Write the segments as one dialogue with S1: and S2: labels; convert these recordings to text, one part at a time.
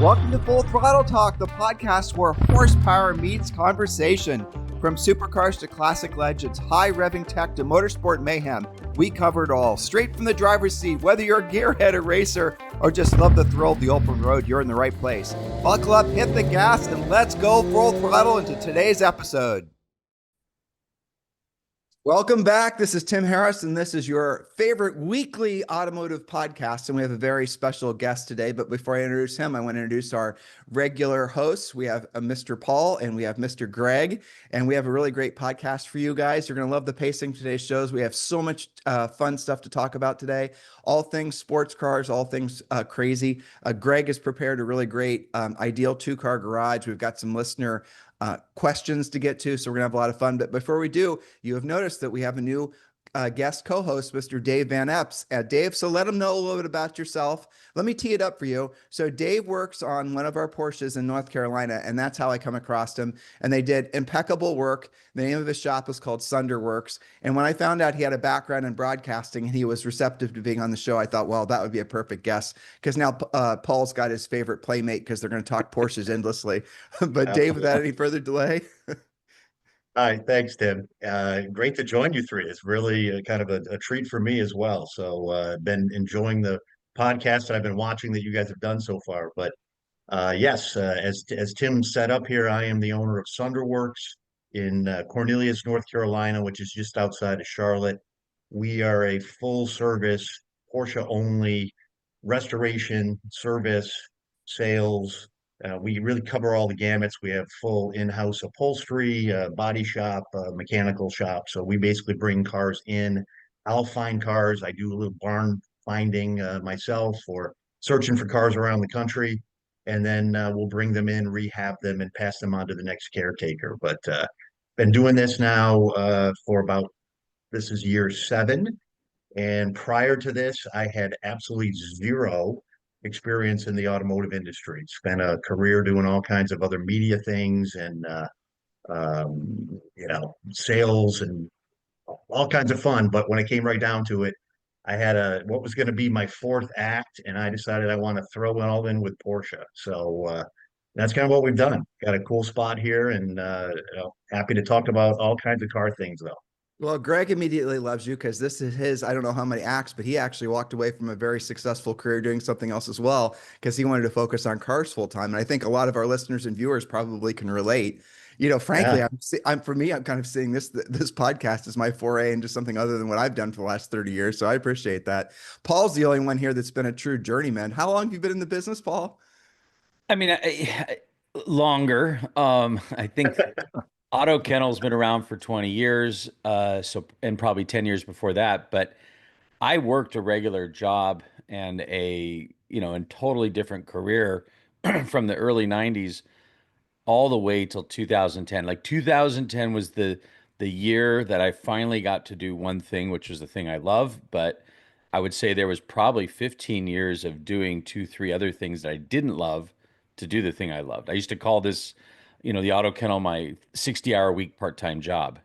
S1: Welcome to Full Throttle Talk, the podcast where horsepower meets conversation. From supercars to classic legends, high revving tech to motorsport mayhem, we cover it all. Straight from the driver's seat, whether you're a gearhead or racer or just love the thrill of the open road, you're in the right place. Buckle up, hit the gas, and let's go full throttle into today's episode. Welcome back. This is Tim Harris, and this is your favorite weekly automotive podcast. And we have a very special guest today. But before I introduce him, I want to introduce our regular hosts. We have Mr. Paul and we have Mr. Greg, and we have a really great podcast for you guys. You're going to love the pacing of today's shows. We have so much fun stuff to talk about today. All things sports cars, all things crazy. Greg has prepared a really great ideal two-car garage. We've got some listener questions to get to, so we're gonna have a lot of fun. But before we do, you have noticed that we have a new guest co-host, Mr. Dave Van Epps. Dave, so let him know a little bit about yourself. Let me tee it up for you. So Dave works on one of our Porsches in North Carolina, and that's how I come across him. And they did impeccable work. The name of his shop is called Sunderwerks. And when I found out he had a background in broadcasting and he was receptive to being on the show, I thought, well, that would be a perfect guest, because now Paul's got his favorite playmate because they're going to talk Porsches endlessly. But Dave, without any further delay.
S2: Hi, thanks, Tim. Great to join you three. It's really kind of a treat for me as well. So been enjoying the podcast that I've been watching that you guys have done so far. But yes, as Tim set up here, I am the owner of Sunderwerks in Cornelius, North Carolina, which is just outside of Charlotte. We are a full service Porsche only restoration, service, sales. We really cover all the gamuts. We have full in-house upholstery, body shop, mechanical shop. So we basically bring cars in. I'll find cars. I do a little barn finding myself, or searching for cars around the country, and then we'll bring them in, rehab them, and pass them on to the next caretaker. But been doing this now for about, this is year 7. And prior to this, I had absolutely zero experience in the automotive industry. Spent a career doing all kinds of other media things and sales and all kinds of fun. But when it came right down to it, I had what was going to be my fourth act, and I decided I want to throw it all in with Porsche. So that's kind of what we've done. Got a cool spot here, and happy to talk about all kinds of car things, though.
S1: Well, Greg immediately loves you because this is his, I don't know how many acts, but he actually walked away from a very successful career doing something else as well because he wanted to focus on cars full time. And I think a lot of our listeners and viewers probably can relate. Frankly,
S2: Yeah.
S1: for me, I'm kind of seeing this podcast as my foray into something other than what I've done for the last 30 years. So I appreciate that. Paul's the only one here that's been a true journeyman. How long have you been in the business, Paul?
S3: I mean, longer. I think Auto Kennel's been around for 20 years, and probably 10 years before that. But I worked a regular job and a totally different career from the early 90s all the way till 2010. Like 2010 was the year that I finally got to do one thing, which was the thing I love. But I would say there was probably 15 years of doing 2, 3 other things that I didn't love to do the thing I loved. I used to call this, the Auto Kennel my 60-hour week part-time job.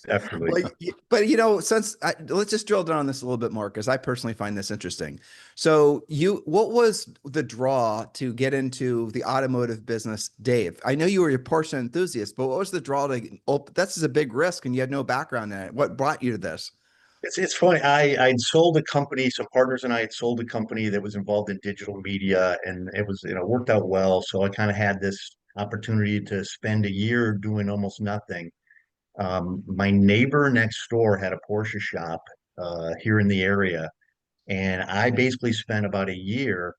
S2: Definitely.
S1: But let's just drill down on this a little bit more because I personally find this interesting. So what was the draw to get into the automotive business, Dave? I know you were a Porsche enthusiast, but what was the draw to, that's a big risk and you had no background in it. What brought you to this?
S2: It's funny. I'd sold a company, some partners and I had sold a company that was involved in digital media, and it was, worked out well. So I kind of had this opportunity to spend a year doing almost nothing. My neighbor next door had a Porsche shop here in the area, and I basically spent about a year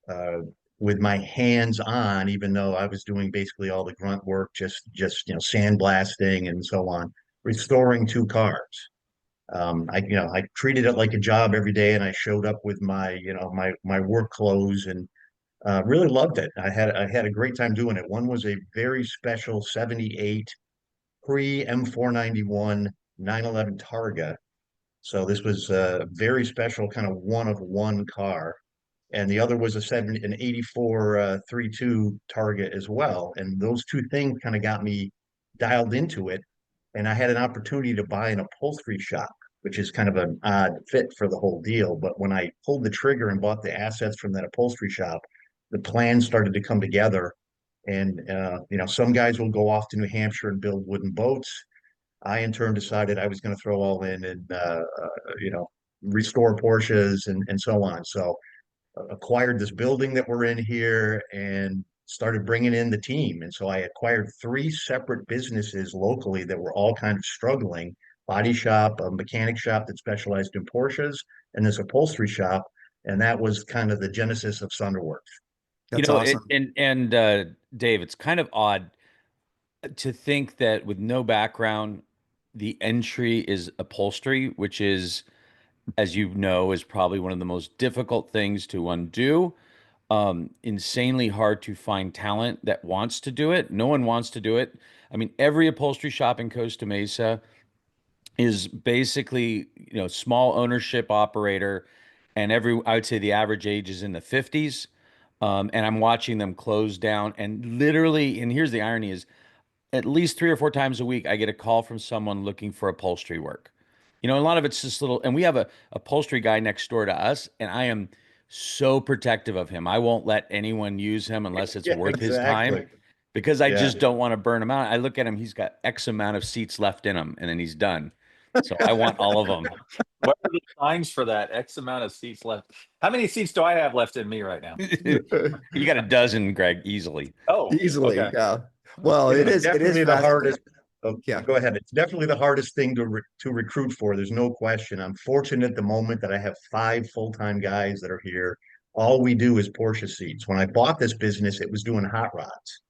S2: uh, with my hands on, even though I was doing basically all the grunt work, just sandblasting and so on, restoring 2 cars. I treated it like a job every day, and I showed up with my work clothes, and really loved it. I had a great time doing it. One was a very special '78 pre M491 911 Targa. So this was a very special kind of one of one car. And the other was an 84 32 Targa as well. And those two things kind of got me dialed into it. And I had an opportunity to buy an upholstery shop, which is kind of an odd fit for the whole deal. But when I pulled the trigger and bought the assets from that upholstery shop, the plans started to come together. And some guys will go off to New Hampshire and build wooden boats. I in turn decided I was going to throw all in and restore Porsches and so on. So acquired this building that we're in here and started bringing in the team. And so I acquired three separate businesses locally that were all kind of struggling: body shop, a mechanic shop that specialized in Porsches, and this upholstery shop. And that was kind of the genesis of Sunderwerks.
S1: That's awesome.
S3: Dave, it's kind of odd to think that with no background, the entry is upholstery, which is, as you know, is probably one of the most difficult things to undo. Insanely hard to find talent that wants to do it. No one wants to do it. I mean, every upholstery shop in Costa Mesa is basically, small ownership operator, and I would say the average age is in the 50s. And I'm watching them close down, and literally, and here's the irony is, at least 3 or 4 times a week, I get a call from someone looking for upholstery work. A lot of it's just little, and we have a upholstery guy next door to us, and I am so protective of him. I won't let anyone use him unless it's
S2: Yeah,
S3: worth his
S2: exactly.
S3: time, because I
S2: Yeah.
S3: just don't want to burn him out. I look at him, he's got X amount of seats left in him, and then he's done. So I want all of them.
S4: What are the signs for that? X amount of seats left. How many seats do I have left in me right now?
S3: You got a dozen, Greg, easily.
S4: Oh,
S1: Easily,
S4: okay.
S1: yeah. Well, it is
S2: definitely the
S1: fascinating.
S2: hardest. Oh,
S1: Yeah.
S2: go ahead. It's definitely the hardest thing to recruit for. There's no question. I'm fortunate at the moment that I have 5 full-time guys that are here. All we do is Porsche seats. When I bought this business, it was doing hot rods.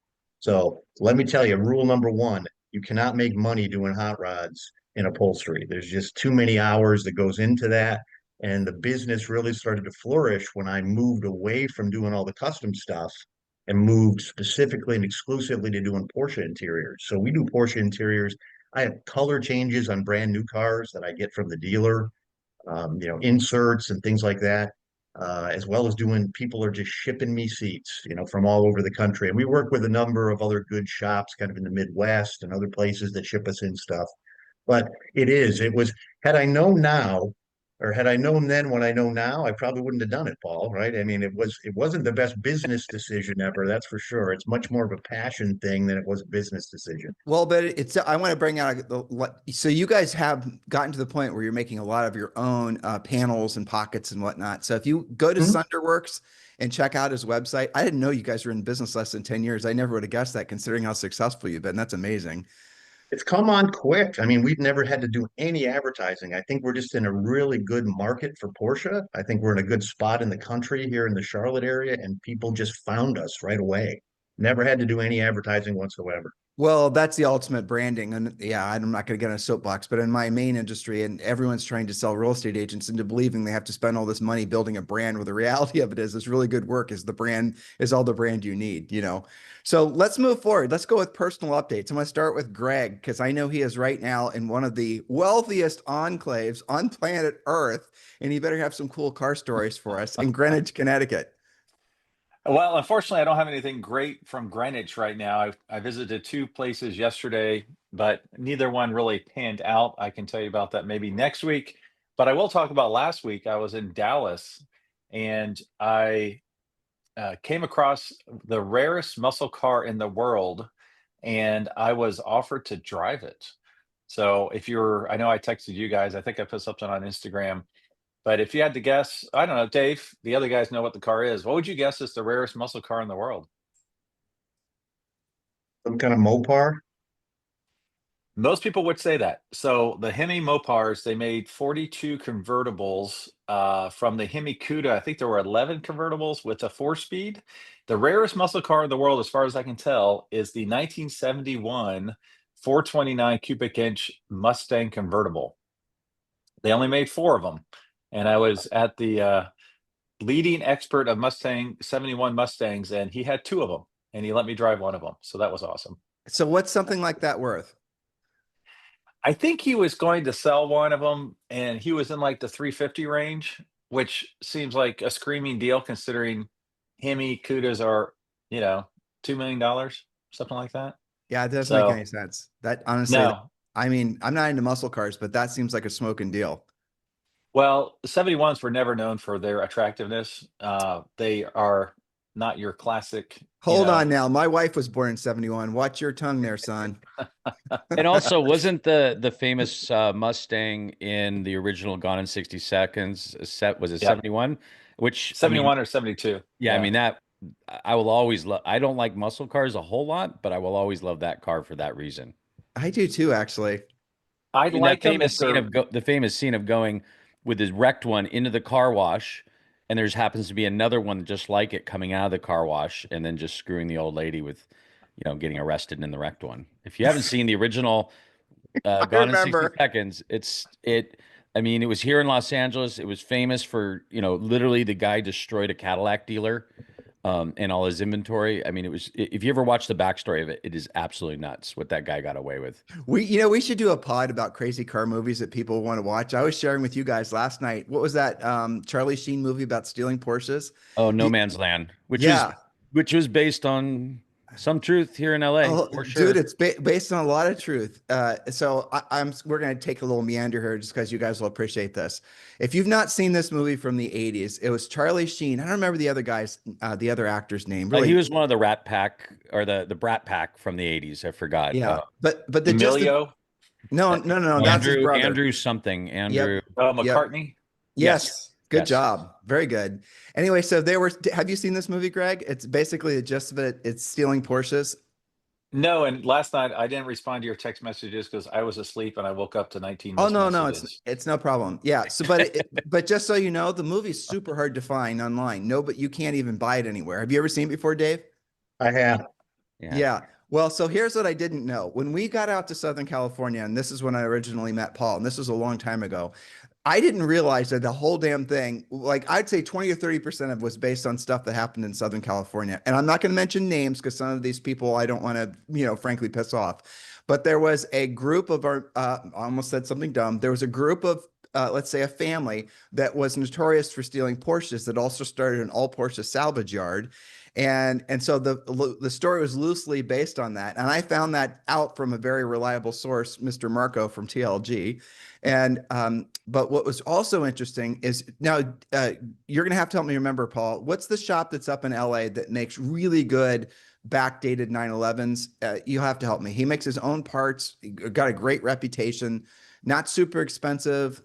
S2: So let me tell you, rule number one: you cannot make money doing hot rods in upholstery. There's just too many hours that goes into that. And the business really started to flourish when I moved away from doing all the custom stuff and moved specifically and exclusively to doing Porsche interiors. So we do Porsche interiors. I have color changes on brand new cars that I get from the dealer, inserts and things like that, as well as people are just shipping me seats, from all over the country. And we work with a number of other good shops kind of in the Midwest and other places that ship us in stuff. But it was, had I known now, or had I known then what I know now, I probably wouldn't have done it, Paul, right? I mean, it wasn't the best business decision ever, that's for sure. It's much more of a passion thing than it was a business decision.
S1: Well, but I want to bring out so you guys have gotten to the point where you're making a lot of your own panels and pockets and whatnot. So if you go to Sunderwerks and check out his website, I didn't know you guys were in business less than 10 years. I never would have guessed that, considering how successful you've been. That's amazing.
S2: It's come on quick. I mean, we've never had to do any advertising. I think we're just in a really good market for Porsche. I think we're in a good spot in the country here in the Charlotte area, and people just found us right away. Never had to do any advertising whatsoever.
S1: Well, that's the ultimate branding. And yeah, I'm not going to get on a soapbox, but in my main industry, and everyone's trying to sell real estate agents into believing they have to spend all this money building a brand, where the reality of it is this really good work is all the brand you need, So let's move forward. Let's go with personal updates. I'm going to start with Greg, because I know he is right now in one of the wealthiest enclaves on planet Earth, and he better have some cool car stories for us in Greenwich, Connecticut.
S4: Well, unfortunately, I don't have anything great from Greenwich right now. I visited 2 places yesterday, but neither one really panned out. I can tell you about that maybe next week. But I will talk about last week. I was in Dallas, and I came across the rarest muscle car in the world, and I was offered to drive it. So I know I texted you guys. I think I put something on Instagram. But if you had to guess, I don't know, Dave, the other guys know what the car is. What would you guess is the rarest muscle car in the world?
S2: Some kind of Mopar.
S4: Most people would say that. So the Hemi Mopars, they made 42 convertibles from the Hemi Cuda. I think there were 11 convertibles with a 4-speed. The rarest muscle car in the world, as far as I can tell, is the 1971 429 cubic inch Mustang convertible. They only made 4 of them. And I was at the leading expert of 71 Mustangs, and he had 2 of them, and he let me drive one of them. So that was awesome.
S1: So what's something like that worth?
S4: I think he was going to sell one of them, and he was in like the 350 range, which seems like a screaming deal considering Hemi Cudas are, $2 million, something like that.
S1: Yeah, it doesn't make any sense. That honestly,
S4: No.
S1: I mean, I'm not into muscle cars, but that seems like a smoking deal.
S4: Well, the 71s were never known for their attractiveness. They are not your classic.
S1: Hold on now. My wife was born in 71. Watch your tongue there, son.
S3: And also, wasn't the famous Mustang in the original Gone in 60 Seconds set, was it 71? Which, I mean,
S4: 71 or 72.
S3: yeah, I mean, that I will always love. I don't like muscle cars a whole lot, but I will always love that car for that reason.
S1: I do too, actually.
S4: I
S3: And
S4: like
S3: that
S4: them
S3: famous
S4: if
S3: scene
S4: they're.
S3: of the famous scene of going with his wrecked one into the car wash, and there's happens to be another one just like it coming out of the car wash, and then just screwing the old lady with, getting arrested in the wrecked one. If you haven't seen the original
S1: I
S3: Gone in 60
S1: remember.
S3: Seconds, I mean, it was here in Los Angeles. It was famous for, literally the guy destroyed a Cadillac dealer, and all his inventory. I mean, if you ever watch the backstory of it, it is absolutely nuts what that guy got away with.
S1: We should do a pod about crazy car movies that people want to watch. I was sharing with you guys last night. What was that Charlie Sheen movie about stealing Porsches?
S3: Oh, No Man's Land,
S1: Yeah.
S3: which was based on some truth here in LA,
S1: Oh,
S3: for sure.
S1: dude, it's based on a lot of truth. So we're going to take a little meander here just because you guys will appreciate this. If you've not seen this movie from the 80s, it was Charlie Sheen. I don't remember the other actor's name. Really,
S3: He was one of the Rat Pack or the Brat Pack from the 80s. I forgot.
S1: yeah. But
S4: Emilio.
S1: No, that's his brother.
S3: Andrew something. Andrew.
S1: Yep.
S4: McCartney.
S1: Yes. Good
S3: Yes.
S1: job. Very good. Anyway, so have you seen this movie, Greg? It's basically the gist of it. It's stealing Porsches.
S4: No, and last night I didn't respond to your text messages because I was asleep and I woke up to 19
S1: Oh,
S4: missed
S1: no,
S4: messages.
S1: it's no problem. Yeah. So, but just so you know, the movie's super hard to find online. No, but you can't even buy it anywhere. Have you ever seen it before, Dave?
S2: I have.
S1: Yeah. Well, so here's what I didn't know. When we got out to Southern California, and this is when I originally met Paul, and this was a long time ago, I didn't realize that the whole damn thing, like I'd say 20 or 30% of it was based on stuff that happened in Southern California. And I'm not going to mention names because some of these people I don't want to, frankly, piss off. But there was a group of I almost said something dumb. There was a group of, let's say, a family that was notorious for stealing Porsches that also started an all Porsche salvage yard. And so the story was loosely based on that. And I found that out from a very reliable source, Mr. Marco from TLG. And but what was also interesting is now you're gonna have to help me remember, Paul. What's the shop that's up in LA that makes really good backdated 911s? You'll have to help me. He makes his own parts, got a great reputation, not super expensive.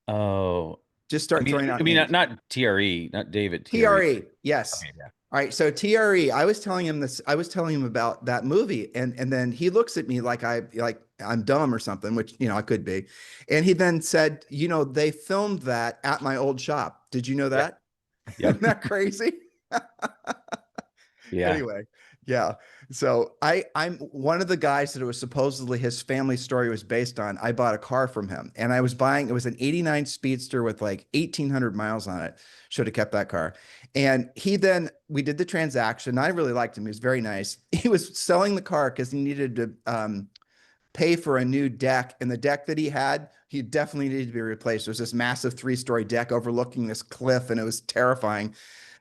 S3: Oh,
S1: Just start throwing out names.
S3: not TRE, not David
S1: TRE, yes.
S3: Okay, yeah.
S1: All right, so TRE, I was telling him this. I was telling him about that movie, and then he looks at me like I'm dumb or something, which I could be. And he then said, they filmed that at my old shop. Did you know that?
S3: Yep.
S1: Isn't that crazy?
S3: Yeah.
S1: Anyway, yeah. So I'm one of the guys that it was supposedly his family story was based on. I bought a car from him, and it was an 89 Speedster with like 1,800 miles on it. Should have kept that car. And we did the transaction. I really liked him. He was very nice. He was selling the car because he needed to pay for a new deck. And the deck that he definitely needed to be replaced. It was this massive 3-story deck overlooking this cliff, and it was terrifying.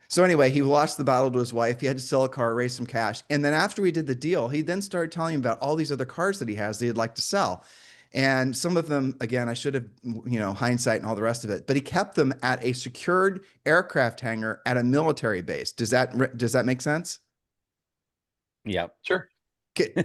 S1: So anyway, he lost the battle to his wife. He had to sell a car, raise some cash. And then after we did the deal, he then started telling me about all these other cars that he has that he'd like to sell. And some of them, again, I should have, hindsight and all the rest of it, but he kept them at a secured aircraft hangar at a military base. Does that make sense?
S3: Yeah.
S4: Sure.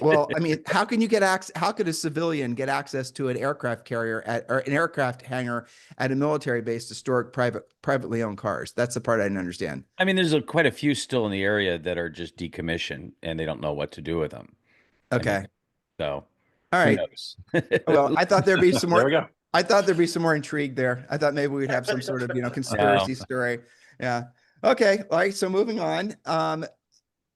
S1: Well, I mean, how can you get access? How could a civilian get access to an aircraft carrier or an aircraft hangar at a military base to store privately owned cars? That's the part I didn't understand.
S3: I mean, there's quite a few still in the area that are just decommissioned and they don't know what to do with them.
S1: Okay.
S3: So,
S1: all right.
S3: Who knows?
S1: Well, I thought there'd be some more.
S4: There we go.
S1: I thought there'd be some more intrigue there. I thought maybe we'd have some sort of, conspiracy story. Yeah. Okay. All right. So moving on.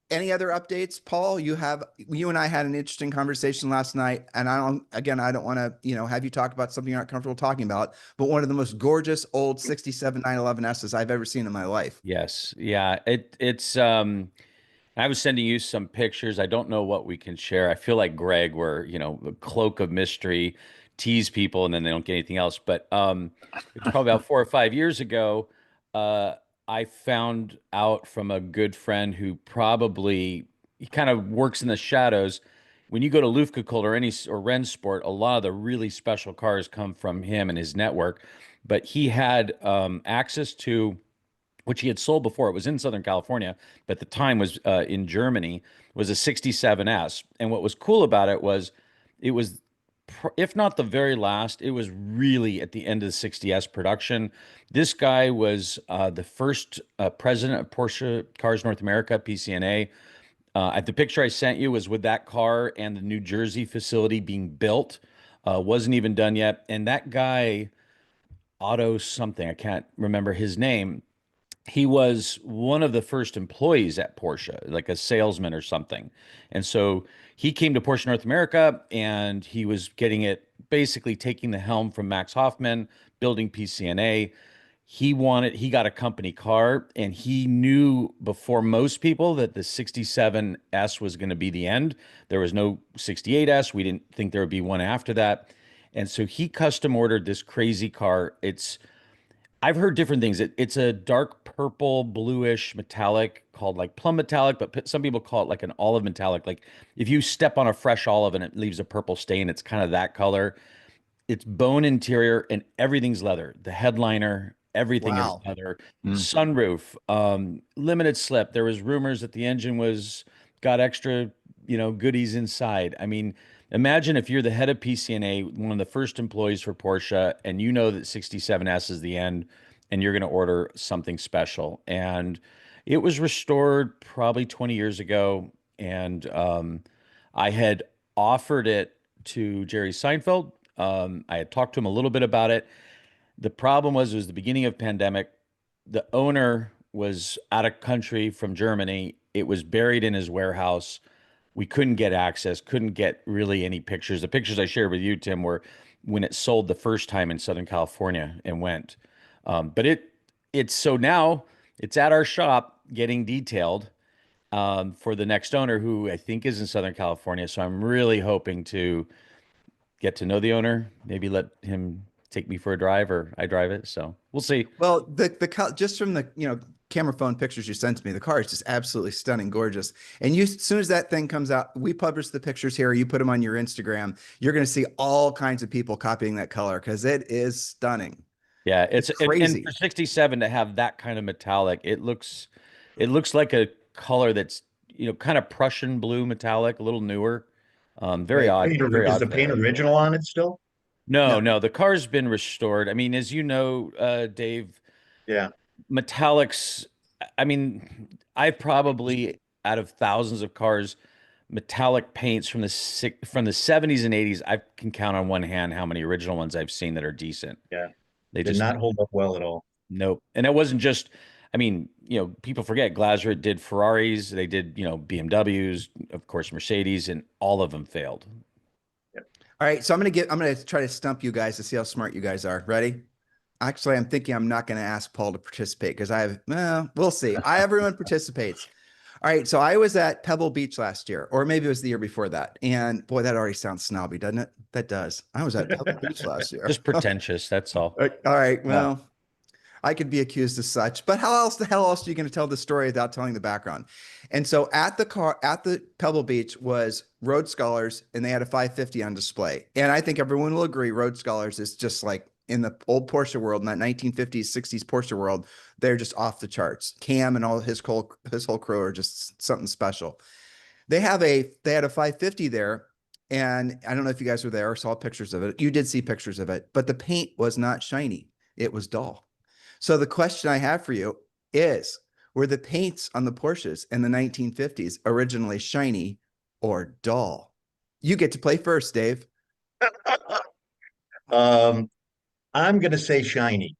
S1: Any other updates, Paul? You and I had an interesting conversation last night, and I don't want to, have you talk about something you're not comfortable talking about, but one of the most gorgeous old 67 911S's I've ever seen in my life.
S3: Yes. Yeah. It's, I was sending you some pictures. I don't know what we can share. I feel like Greg, where, the cloak of mystery, tease people and then they don't get anything else. But it's probably about 4 or 5 years ago, I found out from a good friend who he kind of works in the shadows. When you go to Lufkakult or Rennsport, a lot of the really special cars come from him and his network. But he had access to which he had sold before. It was in Southern California, but at the time was in Germany, was a 67S. And what was cool about it was it was, if not the very last, it was really at the end of the 60S production. This guy was the first president of Porsche Cars North America, PCNA. The picture I sent you was with that car and the New Jersey facility being built. Wasn't even done yet. And that guy, Otto something, I can't remember his name, he was one of the first employees at Porsche, like a salesman or something. And so he came to Porsche North America and he was getting it, basically taking the helm from Max Hoffman, building PCNA. He got a company car and he knew before most people that the 67S was going to be the end. There was no 68S. We didn't think there would be one after that. And so he custom ordered this crazy car. I've heard different things. It's a dark purple, bluish metallic called like plum metallic, but some people call it like an olive metallic. Like if you step on a fresh olive and it leaves a purple stain, it's kind of that color. It's bone interior and everything's leather. The headliner, everything is
S1: Wow.
S3: leather.
S4: Mm.
S3: Sunroof, limited slip. There was rumors that the engine was got extra, goodies inside. I mean, imagine if you're the head of PCNA, one of the first employees for Porsche, and you know that 67S is the end, and you're going to order something special. And it was restored probably 20 years ago, and I had offered it to Jerry Seinfeld. I had talked to him a little bit about it. The problem was it was the beginning of pandemic. The owner was out of country from Germany. It was buried in his warehouse. We couldn't get access, couldn't get really any pictures. The pictures I shared with you, Tim, were when it sold the first time in Southern California and went. But it's so now it's at our shop getting detailed for the next owner, who I think is in Southern California. So I'm really hoping to get to know the owner, maybe let him take me for a drive or I drive it. So we'll see.
S1: Well, just from the camera phone pictures you sent to me, the car is just absolutely stunning, gorgeous. And as soon as that thing comes out, we publish the pictures here. You put them on your Instagram. You're going to see all kinds of people copying that color because it is stunning.
S3: Yeah,
S1: It's
S3: and
S1: crazy.
S3: for 67 to have that kind of metallic, it looks like a color that's kind of Prussian blue metallic, a little newer. Very
S1: Right.
S3: odd, very
S2: Is the
S3: odd
S2: paint
S3: color.
S2: original on it still?
S3: No,
S1: No.
S3: no, the car's been restored. I mean, as you know, Dave,
S2: Yeah.
S3: metallics. I mean, I probably out of thousands of cars, metallic paints from the 70s and 80s, I can count on one hand how many original ones I've seen that are decent.
S2: Yeah.
S3: They
S2: Did
S3: just
S2: not hold up well at all.
S3: Nope. And it wasn't just, I mean, people forget Glazeret did Ferraris, they did, BMWs, of course, Mercedes, and all of them failed.
S1: All right. So I'm going to try to stump you guys to see how smart you guys are. Ready? Actually, I'm thinking I'm not going to ask Paul to participate because we'll see. Everyone participates. All right. So I was at Pebble Beach last year, or maybe it was the year before that. And boy, that already sounds snobby, doesn't it? That does. I was at Pebble Beach last year.
S3: Just pretentious, that's all.
S1: All right. Well, I could be accused of such, but the hell else are you going to tell the story without telling the background? And so at the Pebble Beach was Road Scholars, and they had a 550 on display. And I think everyone will agree Road Scholars is just like in the old Porsche world, in that 1950s, 60s Porsche world, they're just off the charts. Cam and all his whole crew are just something special. They had a 550 there, and I don't know if you guys were there or saw pictures of it. You did see pictures of it, but the paint was not shiny. It was dull. So the question I have for you is, were the paints on the Porsches in the 1950s originally shiny or dull? You get to play first, Dave.
S2: I'm going to say shiny.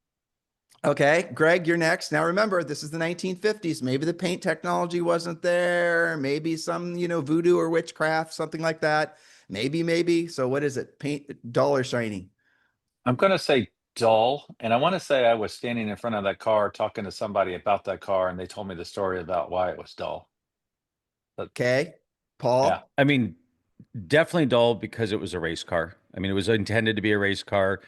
S1: Okay, Greg, you're next. Now remember, this is the 1950s. Maybe the paint technology wasn't there. Maybe some, voodoo or witchcraft, something like that. Maybe. So what is it? Paint dull or shiny?
S4: I'm going to say dull. And I want to say I was standing in front of that car talking to somebody about that car, and they told me the story about why it was dull.
S1: Okay, Paul.
S4: Yeah.
S3: I mean, definitely dull because it was a race car. I mean, it was intended to be a race car.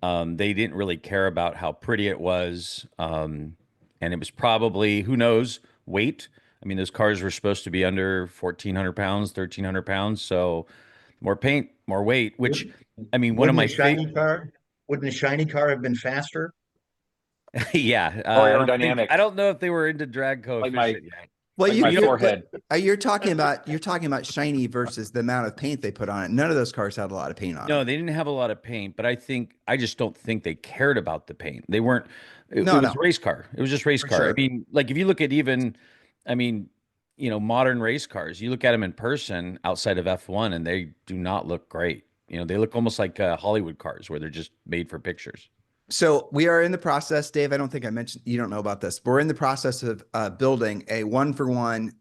S3: They didn't really care about how pretty it was. And it was probably, who knows, weight. I mean, those cars were supposed to be under 1,400 pounds, 1,300 pounds. So more paint, more weight, which, I mean, one of my favorite.
S2: Wouldn't a shiny car have been faster?
S3: Yeah,
S4: Or
S3: I
S4: aerodynamic,
S3: don't know if they were into drag
S4: like my
S3: coefficient yet.
S1: Well,
S4: like my
S1: you're
S4: forehead.
S1: you're talking about shiny versus the amount of paint they put on it. None of those cars had a lot of paint on
S3: No,
S1: them.
S3: they didn't have a lot of paint, but I just don't think they cared about the paint. They weren't. It
S1: No,
S3: was
S1: no,
S3: race car. It was just race
S1: for
S3: car. I
S1: sure.
S3: mean, like if you look at even, I mean, modern race cars. You look at them in person outside of F1, and they do not look great. They look almost like Hollywood cars, where they're just made for pictures.
S1: So we are in the process, Dave. I don't think I mentioned, you don't know about this, but we're in the process of building a 1-for-1,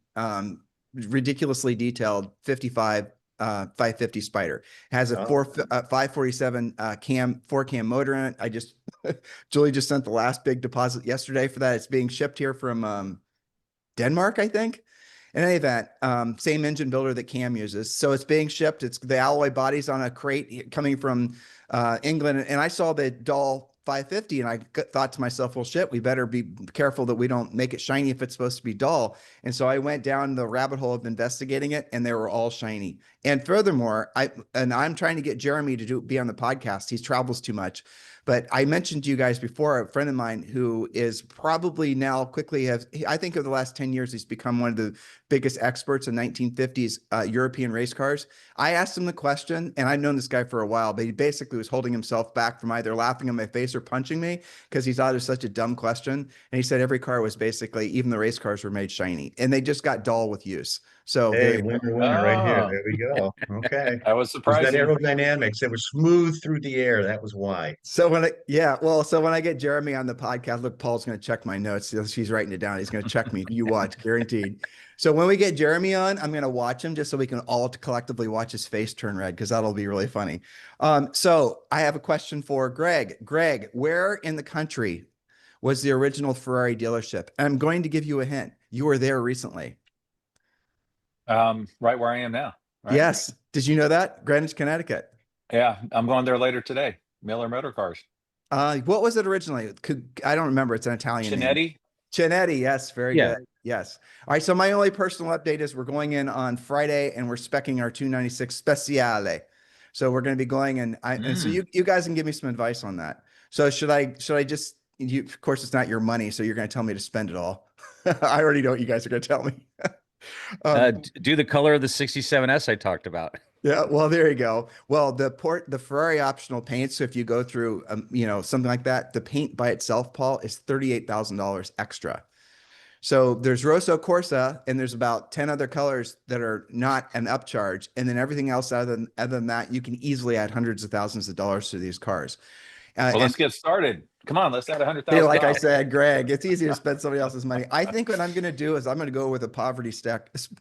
S1: ridiculously detailed 55 550 Spyder. It has a 547 four cam motor in it. Julie just sent the last big deposit yesterday for that. It's being shipped here from Denmark, I think. In any event, same engine builder that Cam uses. So it's being shipped. It's the alloy bodies on a crate coming from England. And I saw the Dahl 550 and I thought to myself, well, shit, we better be careful that we don't make it shiny if it's supposed to be dull. And so I went down the rabbit hole of investigating it and they were all shiny. And furthermore, I'm trying to get Jeremy to be on the podcast. He travels too much. But I mentioned to you guys before, a friend of mine who is probably now I think over the last 10 years, he's become one of the biggest experts in 1950s European race cars. I asked him the question, and I've known this guy for a while, but he basically was holding himself back from either laughing in my face or punching me because he thought it was such a dumb question. And he said every car was basically, even the race cars were made shiny, and they just got dull with use. So
S2: Hey, winner, winner, right here.
S4: Oh,
S2: There we go. Okay.
S4: that was
S2: It was that
S4: surprising.
S2: aerodynamics. It was smooth through the air. That was why.
S1: So when I get Jeremy on the podcast, look, Paul's going to check my notes. She's writing it down. He's going to check me. You watch, guaranteed. So when we get Jeremy on, I'm going to watch him just so we can all collectively watch his face turn red because that'll be really funny. So I have a question for Greg. Greg, where in the country was the original Ferrari dealership? And I'm going to give you a hint. You were there recently.
S4: Right where I am now. Right?
S1: Yes. Did you know that? Greenwich, Connecticut.
S4: Yeah, I'm going there later today. Miller Motor Cars.
S1: What was it originally? I don't remember. It's an Italian name.
S4: Chinetti.
S1: Chinetti, yes, very
S3: Yeah.
S1: good. Yes. All right. So my only personal update is we're going in on Friday and we're specing our 296 Speciale. So we're going to be going and so you guys can give me some advice on that. So should I just of course it's not your money, so you're going to tell me to spend it all. I already know what you guys are going to tell me.
S3: Do the color of the 67S I talked about.
S1: Yeah, well, there you go. Well, the Ferrari optional paint. So if you go through, something like that, the paint by itself, Paul, is $38,000 extra. So there's Rosso Corsa, and there's about 10 other colors that are not an upcharge, and then everything else other than that, you can easily add hundreds of thousands of dollars to these cars.
S4: Well, let's get started. Come on, let's add
S1: Hey, like I
S4: $100,000.
S1: said, Greg, it's easy to spend somebody else's money. I think what I'm going to do is I'm going to go with a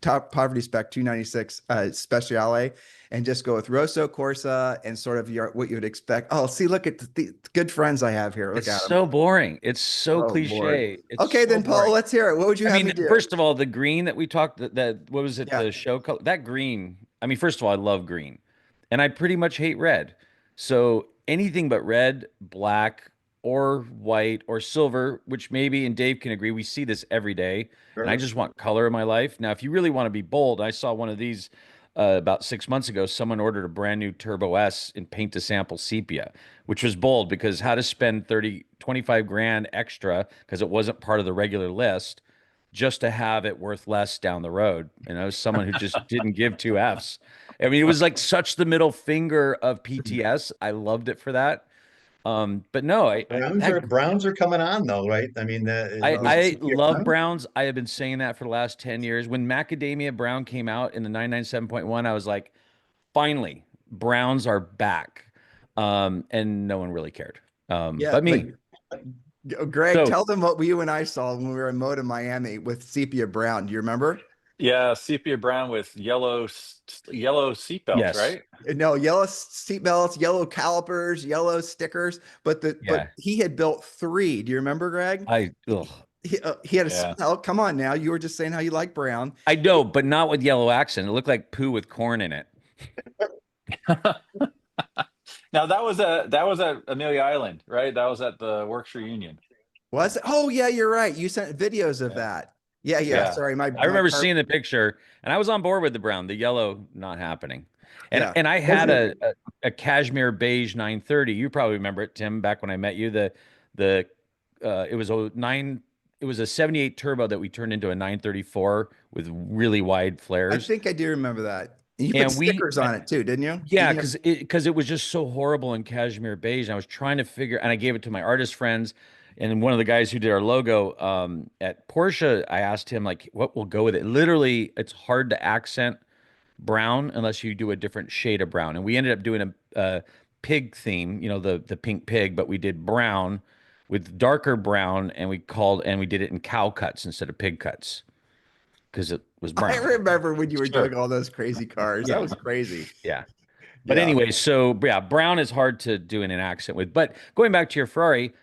S1: top poverty spec 296 Speciale and just go with Rosso Corsa and sort of what you would expect. Oh, see, look at the good friends I have here. Look
S3: It's
S1: at them.
S3: so boring. It's so
S1: Oh,
S3: cliche.
S1: boring.
S3: It's
S1: Okay,
S3: so
S1: then, Paul,
S3: boring.
S1: let's hear it. What would you have
S3: I
S1: me
S3: mean,
S1: do?
S3: first of all, the green that we talked that what was it?
S1: Yeah.
S3: The show color, that green. I mean, first of all, I love green, and I pretty much hate red. So anything but red, black, or white or silver, which maybe and Dave can agree, we see this every day, and I
S2: Sure.
S3: just want color in my life. Now, if you really want to be bold, I saw one of these about 6 months ago. Someone ordered a brand new Turbo S in paint to sample sepia, which was bold because how to spend 25 grand extra because it wasn't part of the regular list just to have it worth less down the road. And I was someone who just didn't give two Fs. I mean, it was like such the middle finger of PTS. I loved it for that. But no,
S2: Browns are coming on though, right? I mean,
S3: I love Browns. I have been saying that for the last 10 years. When Macadamia Brown came out in the 997.1, I was like, finally, Browns are back. And no one really cared. But me.
S1: Greg,
S3: So-
S1: tell them what you and I saw when we were in Moda Miami with Sepia Brown. Do you remember?
S4: Yeah, sepia brown with yellow seatbelts,
S3: Yes.
S4: right?
S1: No, yellow seatbelts, yellow calipers, yellow stickers. But he had built 3. Do you remember, Greg? He had a smell. Come on now. You were just saying how you like brown.
S3: I know, but not with yellow accent. It looked like poo with corn in it.
S4: Now that was at Amelia Island, right? That was at the Works Reunion.
S1: Was it? Oh, yeah, you're right. You sent videos of that. Yeah.
S4: Yeah.
S1: Sorry.
S3: I remember seeing the picture and I was on board with the brown, the yellow not happening. And
S1: Yeah.
S3: and I had a cashmere beige 930. You probably remember it, Tim, back when I met you, the it was a 78 turbo that we turned into a 934 with really wide
S1: I
S3: flares.
S1: think I do remember that. And you put
S3: And
S1: stickers on it too, didn't you?
S3: yeah,
S1: Didn't you
S3: because it was just so horrible in cashmere beige. And I was trying to figure, and I gave it to my artist friends. And one of the guys who did our logo at Porsche, I asked him like, what will go with it? Literally, it's hard to accent brown unless you do a different shade of brown. And we ended up doing a pig theme, the pink pig, but we did brown with darker brown, and we did it in cow cuts instead of pig cuts because it was
S1: I
S3: brown.
S1: remember when you were
S4: Sure.
S1: doing all those crazy cars.
S3: Yeah.
S1: That was crazy.
S3: Yeah. But
S1: Yeah.
S3: anyway, so yeah, brown is hard to do in an accent with. But going back to your Ferrari,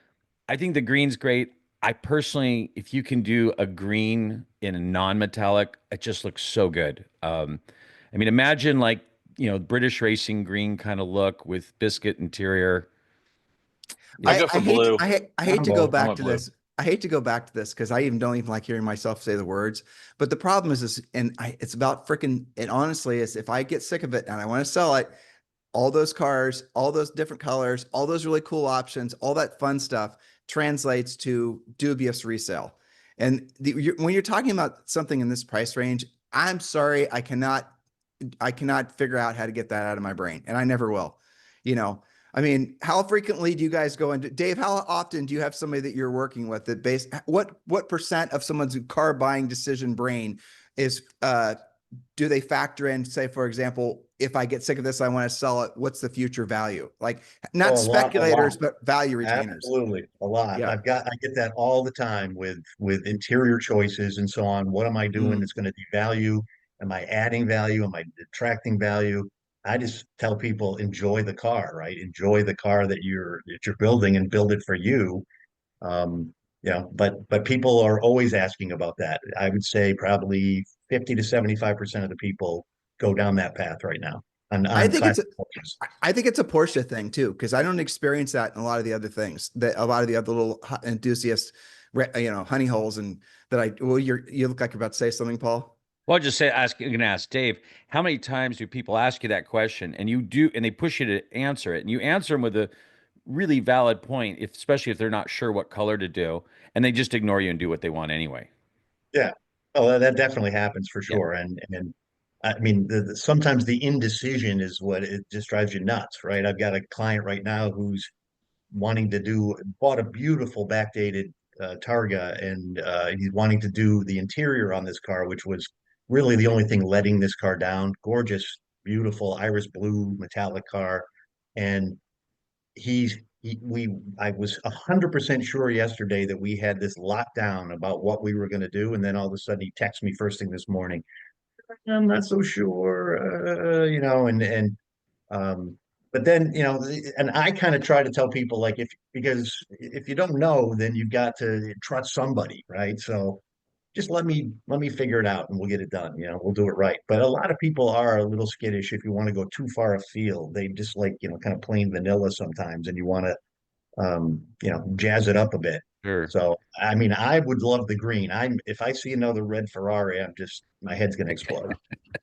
S3: I think the green's great. I personally, if you can do a green in a non-metallic, it just looks so good. I mean, imagine like, British racing green kind of look with biscuit interior.
S4: I go for blue.
S1: I hate to go
S4: I'm
S1: back
S4: with
S1: to
S4: blue.
S1: this. I hate to go back to this because I even don't even like hearing myself say the words. But the problem is it's about freaking, it honestly is if I get sick of it and I want to sell it, all those cars, all those different colors, all those really cool options, all that fun stuff translates to dubious resale. And when you're talking about something in this price range, I'm sorry, I cannot figure out how to get that out of my brain, and I never will. I mean, how frequently do you guys go into Dave? How often do you have somebody that you're working with that what percent of someone's car buying decision brain is do they factor in, say, for example, if I get sick of this, I want to sell it, what's the future value? Like not
S2: Oh, a lot.
S1: speculators, but value retainers.
S2: Absolutely, a lot.
S1: Yeah.
S2: I get that all the time with interior choices and so on. What am I doing that's going to devalue? Am I adding value? Am I detracting value? I just tell people enjoy the car, right? Enjoy the car that you're building and build it for you. But people are always asking about that. I would say probably 50 to 75% of the people go down that path right now
S1: I
S2: on
S1: think it's
S2: classic Porsches.
S1: I think it's a Porsche thing too, because I don't experience that in a lot of the other things that a lot of the other little enthusiasts, honey holes and that you look like you're about to say something, Paul.
S3: Well, I'll just say, you're going to ask Dave, how many times do people ask you that question and and they push you to answer it and you answer them with a really valid point, especially if they're not sure what color to do, and they just ignore you and do what they want anyway.
S2: Yeah. Oh, that definitely happens for
S3: Yeah.
S2: sure. And I mean, sometimes the indecision is what it just drives you nuts, right? I've got a client right now who's bought a beautiful backdated Targa, and he's wanting to do the interior on this car, which was really the only thing letting this car down. Gorgeous, beautiful iris blue metallic car, and I was 100% sure yesterday that we had this locked down about what we were going to do, and then all of a sudden he texts me first thing this morning. I'm not so sure, and um, but then and I kind of try to tell people like because if you don't know, then you've got to trust somebody, right? So just let me figure it out and we'll get it done. We'll do it right. But a lot of people are a little skittish if you want to go too far afield. They just like, kind of plain vanilla sometimes, and you want to jazz it up a bit.
S3: Sure.
S2: So, I mean, I would love the green. If I see another red Ferrari, my head's going to explode.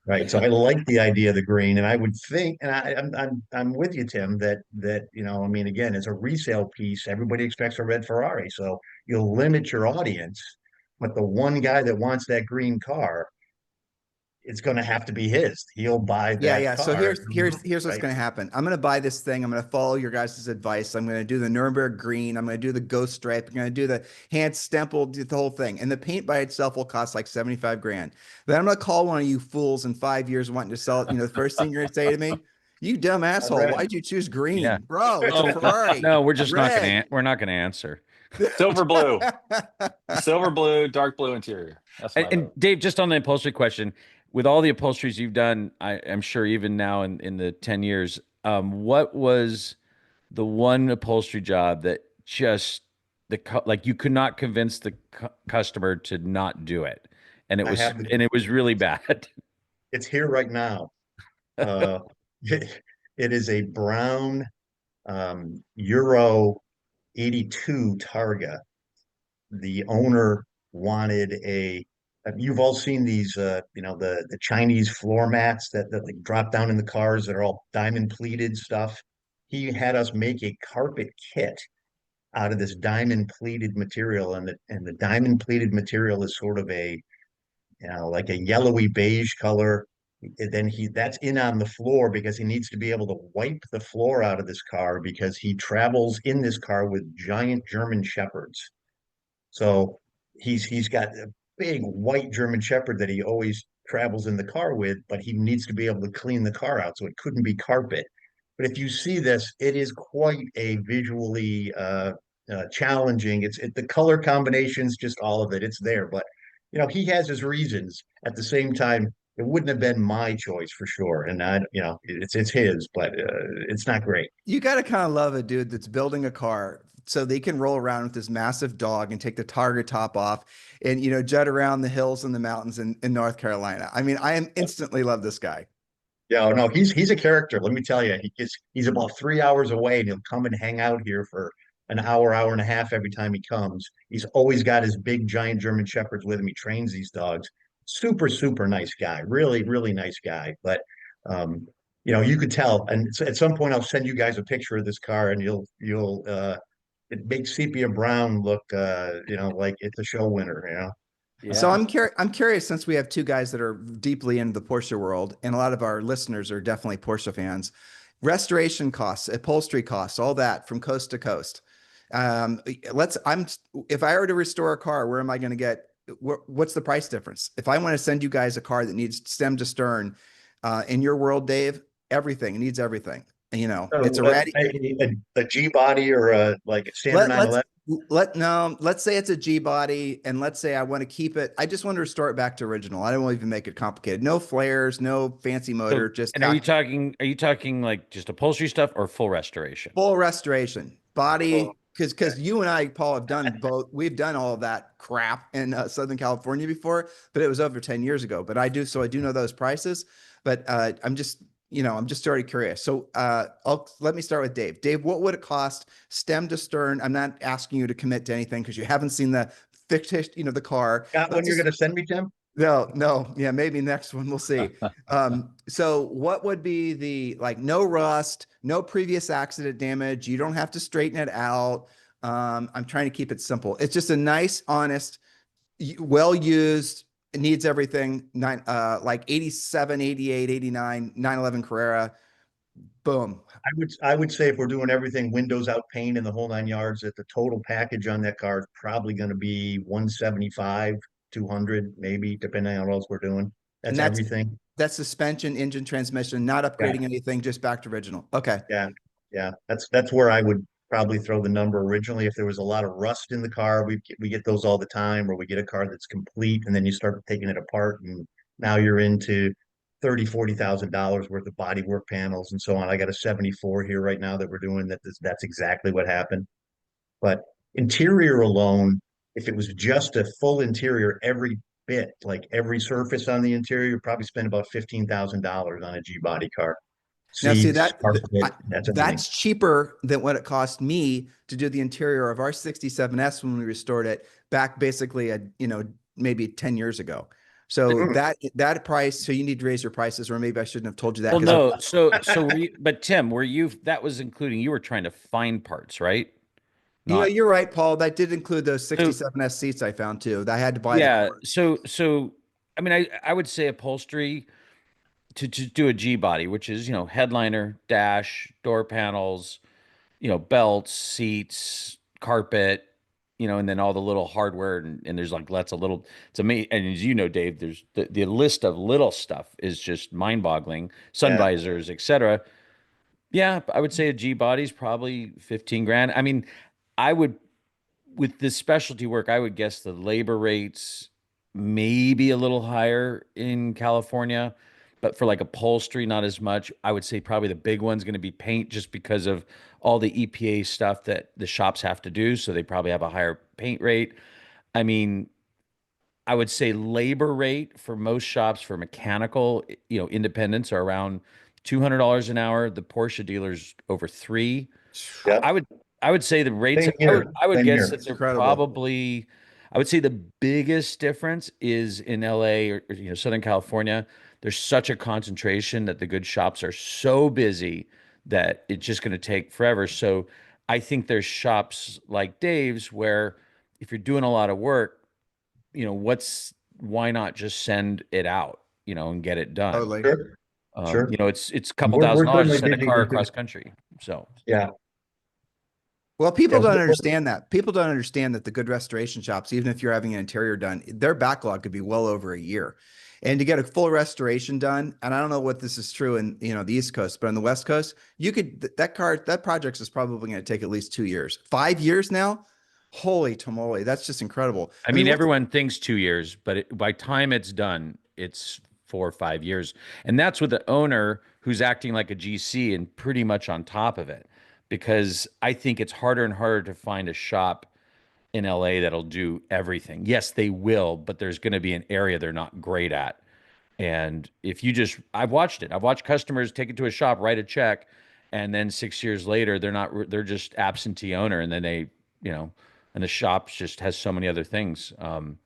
S2: Right. So I like the idea of the green, and I would think, and I'm with you, Tim, that I mean, again, it's a resale piece. Everybody expects a red Ferrari, so you'll limit your audience. But the one guy that wants that green car, it's going to have to be his. He'll buy
S1: Yeah,
S2: that
S1: yeah. So
S2: car,
S1: here's what's
S2: right?
S1: going to happen. I'm going to buy this thing. I'm going to follow your guys' advice. I'm going to do the Nuremberg green. I'm going to do the ghost stripe. I'm going to do the hand stempel, do the whole thing. And the paint by itself will cost like 75 grand. Then I'm going to call one of you fools in 5 years wanting to sell it. The first thing you're going to say to me, you dumb asshole,
S2: Right.
S1: why'd you choose green?
S3: Yeah.
S1: Bro, it's a
S3: Oh,
S1: Ferrari.
S3: no, we're just not going
S1: Red.
S3: to, we're not going to answer.
S4: Silver blue, silver blue, dark blue interior. That's my
S3: And
S4: vote.
S3: Dave, just on the upholstery question, with all the upholsteries you've done, I'm sure even now in the 10 years, what was the one upholstery job that just like you could not convince the customer to not do it, and
S2: I have to,
S3: it was really bad.
S2: it's here right now. Uh, it is a brown Euro 82 Targa. The owner wanted you've all seen these the Chinese floor mats that like drop down in the cars that are all diamond pleated stuff. He had us make a carpet kit out of this diamond pleated material, and the diamond pleated material is sort of a, like a yellowy beige color. And then that's in on the floor because he needs to be able to wipe the floor out of this car because he travels in this car with giant German shepherds. So he's got a big white German Shepherd that he always travels in the car with, but he needs to be able to clean the car out, so it couldn't be carpet. But if you see this, it is quite a visually challenging. The color combinations, just all of it. It's there, but he has his reasons. At the same time, it wouldn't have been my choice for sure, and it's his, but it's not great.
S1: You got to kind of love a dude that's building a car so they can roll around with this massive dog and take the target top off and, jet around the hills and the mountains in North Carolina. I mean, I am instantly love this guy.
S2: Yeah, oh, no, he's a character. Let me tell you, he's about 3 hours away, and he'll come and hang out here for an hour, hour and a half every time he comes. He's always got his big giant German shepherds with him. He trains these dogs. Super, super nice guy. Really, really nice guy. But you could tell. And at some point, I'll send you guys a picture of this car, and you'll it makes sepia brown look like it's a show winner.
S1: So
S3: Yeah.
S1: I'm curious, since we have two guys that are deeply into the Porsche world, and a lot of our listeners are definitely Porsche fans, restoration costs, upholstery costs, all that from coast to coast. If I were to restore a car, where am I going to get, what's the price difference? If I want to send you guys a car that needs stem to stern, in your world, Dave, everything, it needs everything. It's a ready.
S2: A G body or a like a standard 911.
S1: Let's say it's a G body, and let's say I want to keep it. I just want to restore it back to original. I don't want to even make it complicated. No flares, no fancy motor, just
S3: And are you talking like just upholstery stuff or full restoration?
S1: full restoration body.
S2: Oh,
S1: Because you and I, Paul, have done both. We've done all of that crap in Southern California before, but it was over 10 years ago. But I do know those prices. But I'm just already curious. So let me start with Dave. Dave, what would it cost stem to stern? I'm not asking you to commit to anything because you haven't seen the fictitious, the car.
S2: got one you're going to send me, Tim?
S1: No. Yeah, maybe next one. We'll see. So what would be the, no rust, no previous accident damage? You don't have to straighten it out. I'm trying to keep it simple. It's just a nice, honest, well used, it needs everything. 87, 88, 89, 911 Carrera. Boom.
S2: I would say if we're doing everything, windows out, paint, and the whole 9 yards, that the total package on that car is probably going to be 175, 200, maybe, depending on what else we're doing.
S1: And
S2: That's everything.
S1: that's suspension, engine, transmission, not upgrading anything, just back to original. Okay.
S2: Yeah. That's where I would probably throw the number originally. If there was a lot of rust in the car, we get those all the time, or we get a car that's complete and then you start taking it apart, and now you're into $30,000-$40,000 worth of bodywork panels and so on. I got a 74 here right now that we're doing that's exactly what happened. But interior alone, if it was just a full interior, every bit, like every surface on the interior, you probably spend about $15,000 on a G body car.
S1: Now, see
S2: Seats, carpet, that's everything.
S1: that's cheaper than what it cost me to do the interior of our 67S when we restored it back basically maybe 10 years ago. So that price, so you need to raise your prices, or maybe I shouldn't have told you that.
S3: Well, no. So but Tim, that was including, you were trying to find parts, right?
S1: You're right, Paul. That did include those 67S seats I found too. That I had to buy.
S3: Yeah. So, I mean, I would say upholstery to do a G body, which is, headliner, dash, door panels, belts, seats, carpet, and then all the little hardware, and there's like lots of little, it's amazing. And as you know, Dave, there's the list of little stuff is just mind boggling, sun visors, etc. Yeah, I would say a G body's probably 15 grand. I mean, I would, with this specialty work, I would guess the labor rates maybe a little higher in California, but for like upholstery, not as much. I would say probably the big one's going to be paint, just because of all the EPA stuff that the shops have to do. So they probably have a higher paint rate. I mean, I would say labor rate for most shops for mechanical, independents are around $200 an hour. The Porsche dealers over $3.
S2: Yep.
S3: I would say the rates.
S2: Same here.
S3: I would
S2: Same
S3: guess
S2: here.
S3: that they're
S1: Incredible.
S3: probably. I would say the biggest difference is in LA or Southern California. There's such a concentration that the good shops are so busy that it's just going to take forever. So I think there's shops like Dave's where if you're doing a lot of work, why not just send it out, and get it done?
S1: Totally.
S2: Sure, sure.
S3: It's a couple
S2: We're
S3: $1,000 to
S2: certainly
S3: send a
S2: busy
S3: car
S2: with it.
S3: across country. So
S2: Yeah.
S1: Well, people
S2: Yeah.
S1: don't understand that. People don't understand that the good restoration shops, even if you're having an interior done, their backlog could be well over a year. And to get a full restoration done, and I don't know what this is true in, the East Coast, but on the West Coast, that project is probably going to take at least 2 years. 5 years now? Holy tamale. That's just incredible.
S3: I mean,
S1: what's
S3: everyone thinks 2 years, but by time it's done, it's 4 or 5 years. And that's with the owner who's acting like a GC and pretty much on top of it. Because I think it's harder and harder to find a shop in LA that'll do everything. Yes, they will, but there's going to be an area they're not great at. And if you just, I've watched it. I've watched customers take it to a shop, write a check, and then 6 years later, they're just absentee owner. And then and the shop just has so many other things. And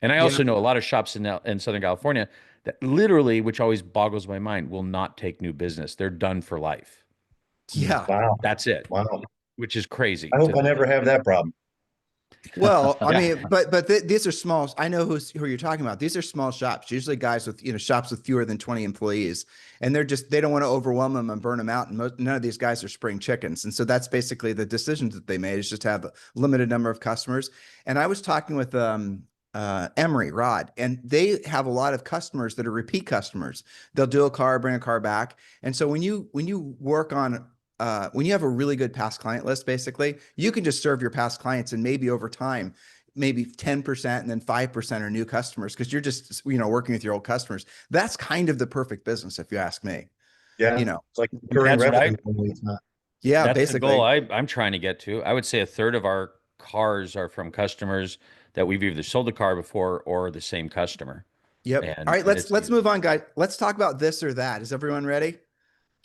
S3: I
S1: Yeah.
S3: also know a lot of shops in Southern California that literally, which always boggles my mind, will not take new business. They're done for life.
S1: Yeah.
S2: Wow.
S3: That's it,
S2: Wow.
S3: which is crazy.
S2: I hope I never have that problem.
S1: Well, I
S3: Yeah.
S1: mean, but these are small. I know who you're talking about. These are small shops, usually guys with, shops with fewer than 20 employees, and they don't want to overwhelm them and burn them out. And none of these guys are spring chickens. And so that's basically the decisions that they made, is just have a limited number of customers. And I was talking with Emery Rod, and they have a lot of customers that are repeat customers. They'll do a car, bring a car back. And so when you work on when you have a really good past client list, basically, you can just serve your past clients, and maybe over time, maybe 10% and then 5% are new customers, because you're just, working with your old customers. That's kind of the perfect business, if you ask me.
S2: Yeah. It's like recurring
S3: That's what
S2: revenue. Only it's not.
S1: Yeah,
S3: That's the
S1: basically.
S3: goal I'm trying to get to. I would say a third of our cars are from customers that we've either sold a car before or the same customer.
S1: Yep.
S3: And
S1: All right,
S3: and
S1: let's move on, guys. Let's talk about this or that. Is everyone ready?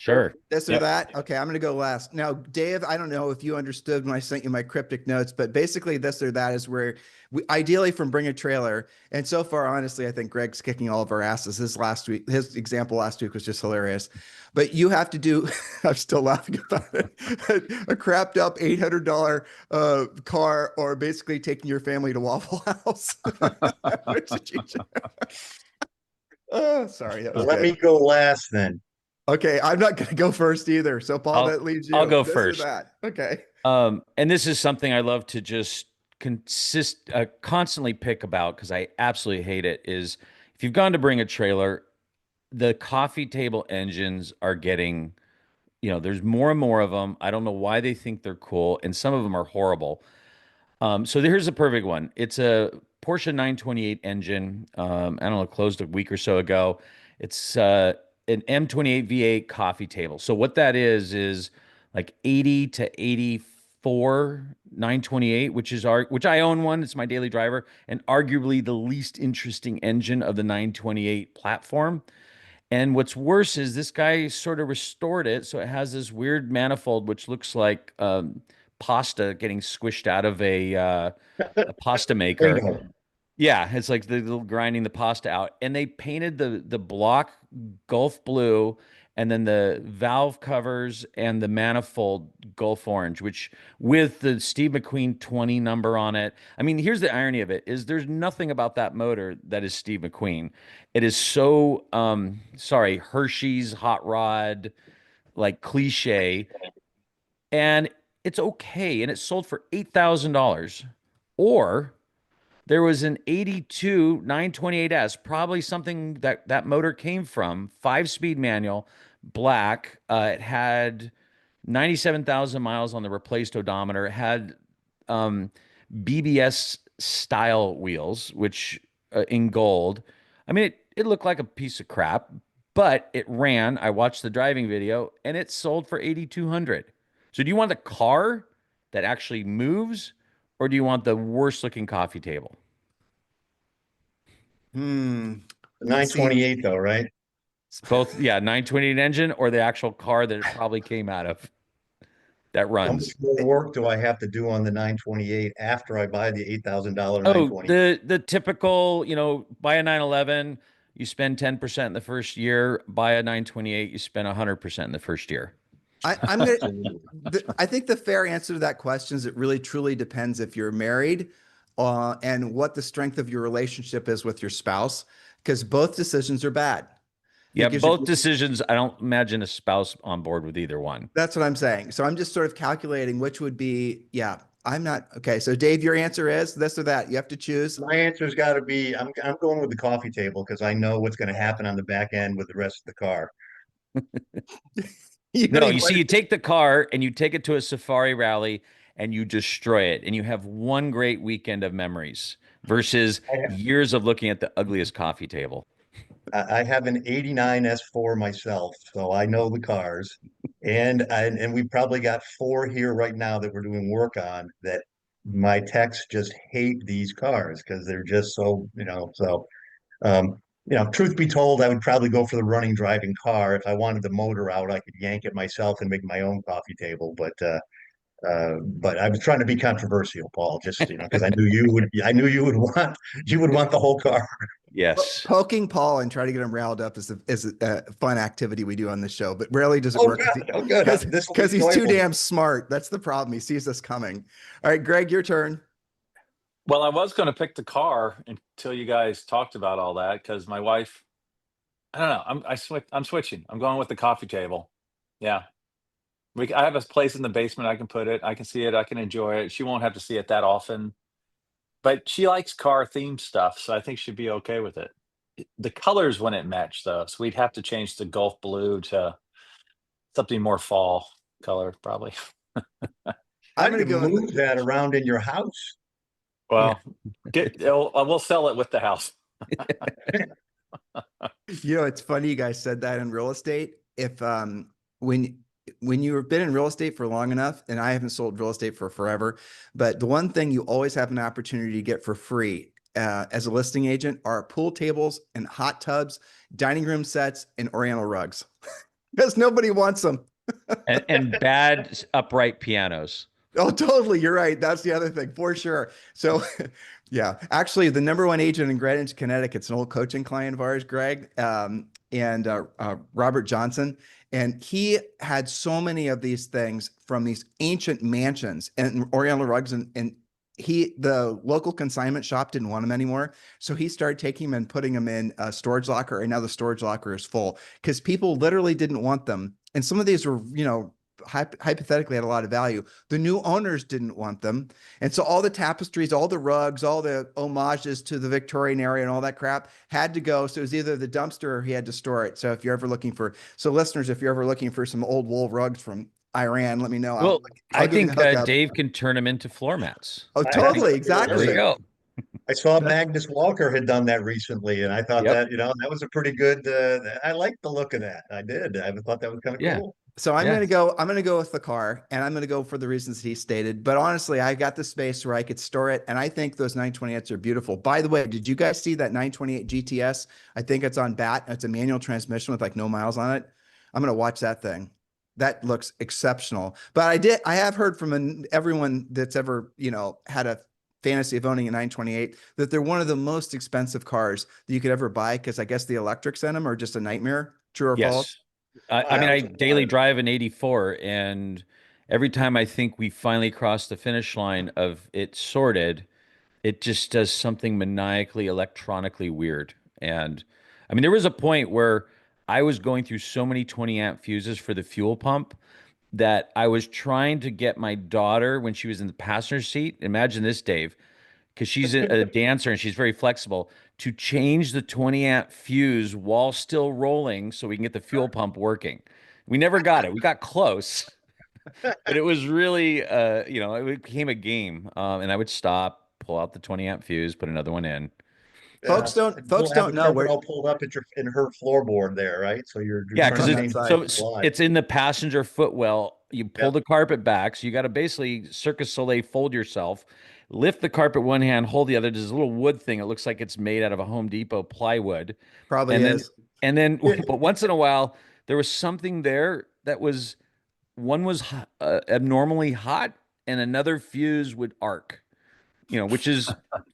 S3: sure.
S1: This or
S4: Yep.
S1: that? Okay, I'm going to go last. Now, Dave, I don't know if you understood when I sent you my cryptic notes, but basically this or that is where ideally from Bring a Trailer. And so far, honestly, I think Greg's kicking all of our asses. His example last week was just hilarious. But you have to do, I'm still laughing about it, a crapped up $800 car, or basically taking your family to Waffle House. Which did you do? Oh, sorry. That was
S2: Let
S1: good.
S2: me go last then.
S1: Okay, I'm not going to go first either. So, Paul, that leaves you.
S3: I'll go
S1: This or
S3: first.
S1: that. Okay.
S3: And this is something I love to just constantly pick about, because I absolutely hate it, is if you've gone to Bring a Trailer, the coffee table engines are getting, there's more and more of them. I don't know why they think they're cool, and some of them are horrible. So here's a perfect one. It's a Porsche 928 engine. I don't know, it closed a week or so ago. It's an M28 V8 coffee table. So what that is like 80 to 84 928, which I own one. It's my daily driver, and arguably the least interesting engine of the 928 platform. And what's worse is this guy sort of restored it, so it has this weird manifold which looks like pasta getting squished out of a pasta maker.
S2: Bingo.
S3: Yeah, it's like the little grinding the pasta out. And they painted the block Gulf blue, and then the valve covers and the manifold Gulf orange, which with the Steve McQueen 20 number on it. I mean, here's the irony of it, is there's nothing about that motor that is Steve McQueen. It is so sorry, Hershey's hot rod, like cliche, and it's okay, and it sold for $8,000. Or there was an 82 928S, probably something that motor came from, 5-speed manual, black. It had 97,000 miles on the replaced odometer. It had BBS style wheels, which in gold. I mean, it looked like a piece of crap, but it ran. I watched the driving video, and it sold for 8,200. So do you want the car that actually moves, or do you want the worst looking coffee table?
S1: Hmm.
S2: The 928 though, right?
S3: Both, yeah, 928 engine or the actual car that it probably came out of that
S2: How much
S3: runs.
S2: more work do I have to do on the 928 after I buy the $8,000
S3: Oh,
S2: 928?
S3: the typical, buy a 911, you spend 10% in the first year. Buy a 928, you spend 100% in the first year.
S1: I'm gonna.
S2: Absolutely.
S1: I think the fair answer to that question is it really truly depends if you're married, and what the strength of your relationship is with your spouse, because both decisions are bad.
S3: Yeah,
S1: Because you,
S3: both decisions. I don't imagine a spouse on board with either one.
S1: that's what I'm saying. So I'm just sort of calculating which would be. Yeah, I'm not okay. So Dave, your answer is this or that. You have to choose.
S2: My answer's got to be I'm going with the coffee table because I know what's going to happen on the back end with the rest of the car.
S1: You don't
S3: No,
S1: even
S3: you see, you take the car and you take it to a safari rally and you destroy it, and you have one great weekend of memories versus years of looking at the ugliest coffee table.
S2: I have an '89 S4 myself, so I know the cars, and we probably got four here right now that we're doing work on that my techs just hate these cars because they're just so, so truth be told, I would probably go for the running driving car. If I wanted the motor out, I could yank it myself and make my own coffee table. But I was trying to be controversial, Paul, just because I knew you would want the whole car.
S3: Yes.
S1: poking Paul and try to get him riled up is a fun activity we do on the show, but rarely does it
S2: Oh,
S1: work
S2: good. Oh, good. This will be
S1: because he's too
S2: enjoyable.
S1: damn smart. That's the problem. He sees us coming. All right, Greg, your turn.
S4: Well, I was going to pick the car until you guys talked about all that because my wife, I don't know, I'm switching. I'm going with the coffee table. Yeah. I have a place in the basement I can put it. I can see it. I can enjoy it. She won't have to see it that often, but she likes car themed stuff, so I think she'd be okay with it. The colors wouldn't match though, so we'd have to change the Gulf blue to something more fall color, probably.
S2: How
S1: I'm
S2: do
S1: going to
S2: you
S1: go with
S2: move that around in your house?
S4: Well, we'll sell it with the house.
S1: it's funny you guys said that in real estate. If when you've been in real estate for long enough, and I haven't sold real estate for forever, but the one thing you always have an opportunity to get for free as a listing agent are pool tables and hot tubs, dining room sets, and Oriental rugs, because nobody wants them.
S3: And bad upright pianos.
S1: Oh, totally. You're right. That's the other thing for sure. So, yeah, actually, the number one agent in Greenwich, Connecticut, it's an old coaching client of ours, Greg, and Robert Johnson. And he had so many of these things from these ancient mansions and Oriental rugs. And the local consignment shop didn't want them anymore. So he started taking them and putting them in a storage locker. And now the storage locker is full because people literally didn't want them. And some of these were, hypothetically had a lot of value. The new owners didn't want them. And so all the tapestries, all the rugs, all the homages to the Victorian era and all that crap had to go. So it was either the dumpster or he had to store it. So if you're ever looking for, listeners, if you're ever looking for some old wool rugs from Iran, let me know.
S3: Well,
S1: I'll
S3: I
S1: give you
S3: think
S1: the hookup.
S3: Dave can turn them into floor mats.
S1: Oh,
S2: I
S1: totally.
S2: think
S3: There we
S1: Exactly.
S3: go.
S2: I saw
S1: That's-
S2: Magnus Walker had done that recently, and I thought
S3: Yep.
S2: that was a pretty good. I liked the look of that. I did. I thought that was kind of
S3: Yeah.
S2: cool.
S1: So I'm
S3: Yeah.
S1: going to go with the car, and I'm going to go for the reasons he stated. But honestly, I got the space where I could store it, and I think those 928s are beautiful. By the way, did you guys see that 928 GTS? I think it's on BAT. It's a manual transmission with like no miles on it. I'm going to watch that thing. That looks exceptional. But I have heard from everyone that's ever, had a fantasy of owning a 928 that they're one of the most expensive cars that you could ever buy because I guess the electrics in them are just a nightmare. True or false?
S3: Yes. I mean, I
S2: Wow.
S3: daily drive an 84, and every time I think we finally crossed the finish line of it sorted, it just does something maniacally electronically weird. And I mean, there was a point where I was going through so many 20 amp fuses for the fuel pump that I was trying to get my daughter when she was in the passenger seat. Imagine this, Dave, because she's a dancer and she's very flexible, to change the 20 amp fuse while still rolling so we can get the fuel pump working. We never got it. We got close, but it was really, it became a game. And I would stop, pull out the 20 amp fuse, put another one in.
S1: Folks
S2: Yeah.
S1: folks
S2: We'll have
S1: don't
S2: a
S1: know
S2: carpet
S1: where
S2: all pulled up in her floorboard there, right? So you're
S3: Yeah,
S2: trying
S3: because
S1: on
S2: to
S1: that
S2: change
S1: side.
S2: the slide.
S3: it's in the passenger footwell. You pull
S2: Yep.
S3: the carpet back, so you got to basically Circus Soleil fold yourself, lift the carpet one hand, hold the other. There's a little wood thing. It looks like it's made out of a Home Depot plywood,
S1: Probably
S3: and then
S1: is.
S3: and then, but once in a while there was something there that was one was abnormally hot, and another fuse would arc. which is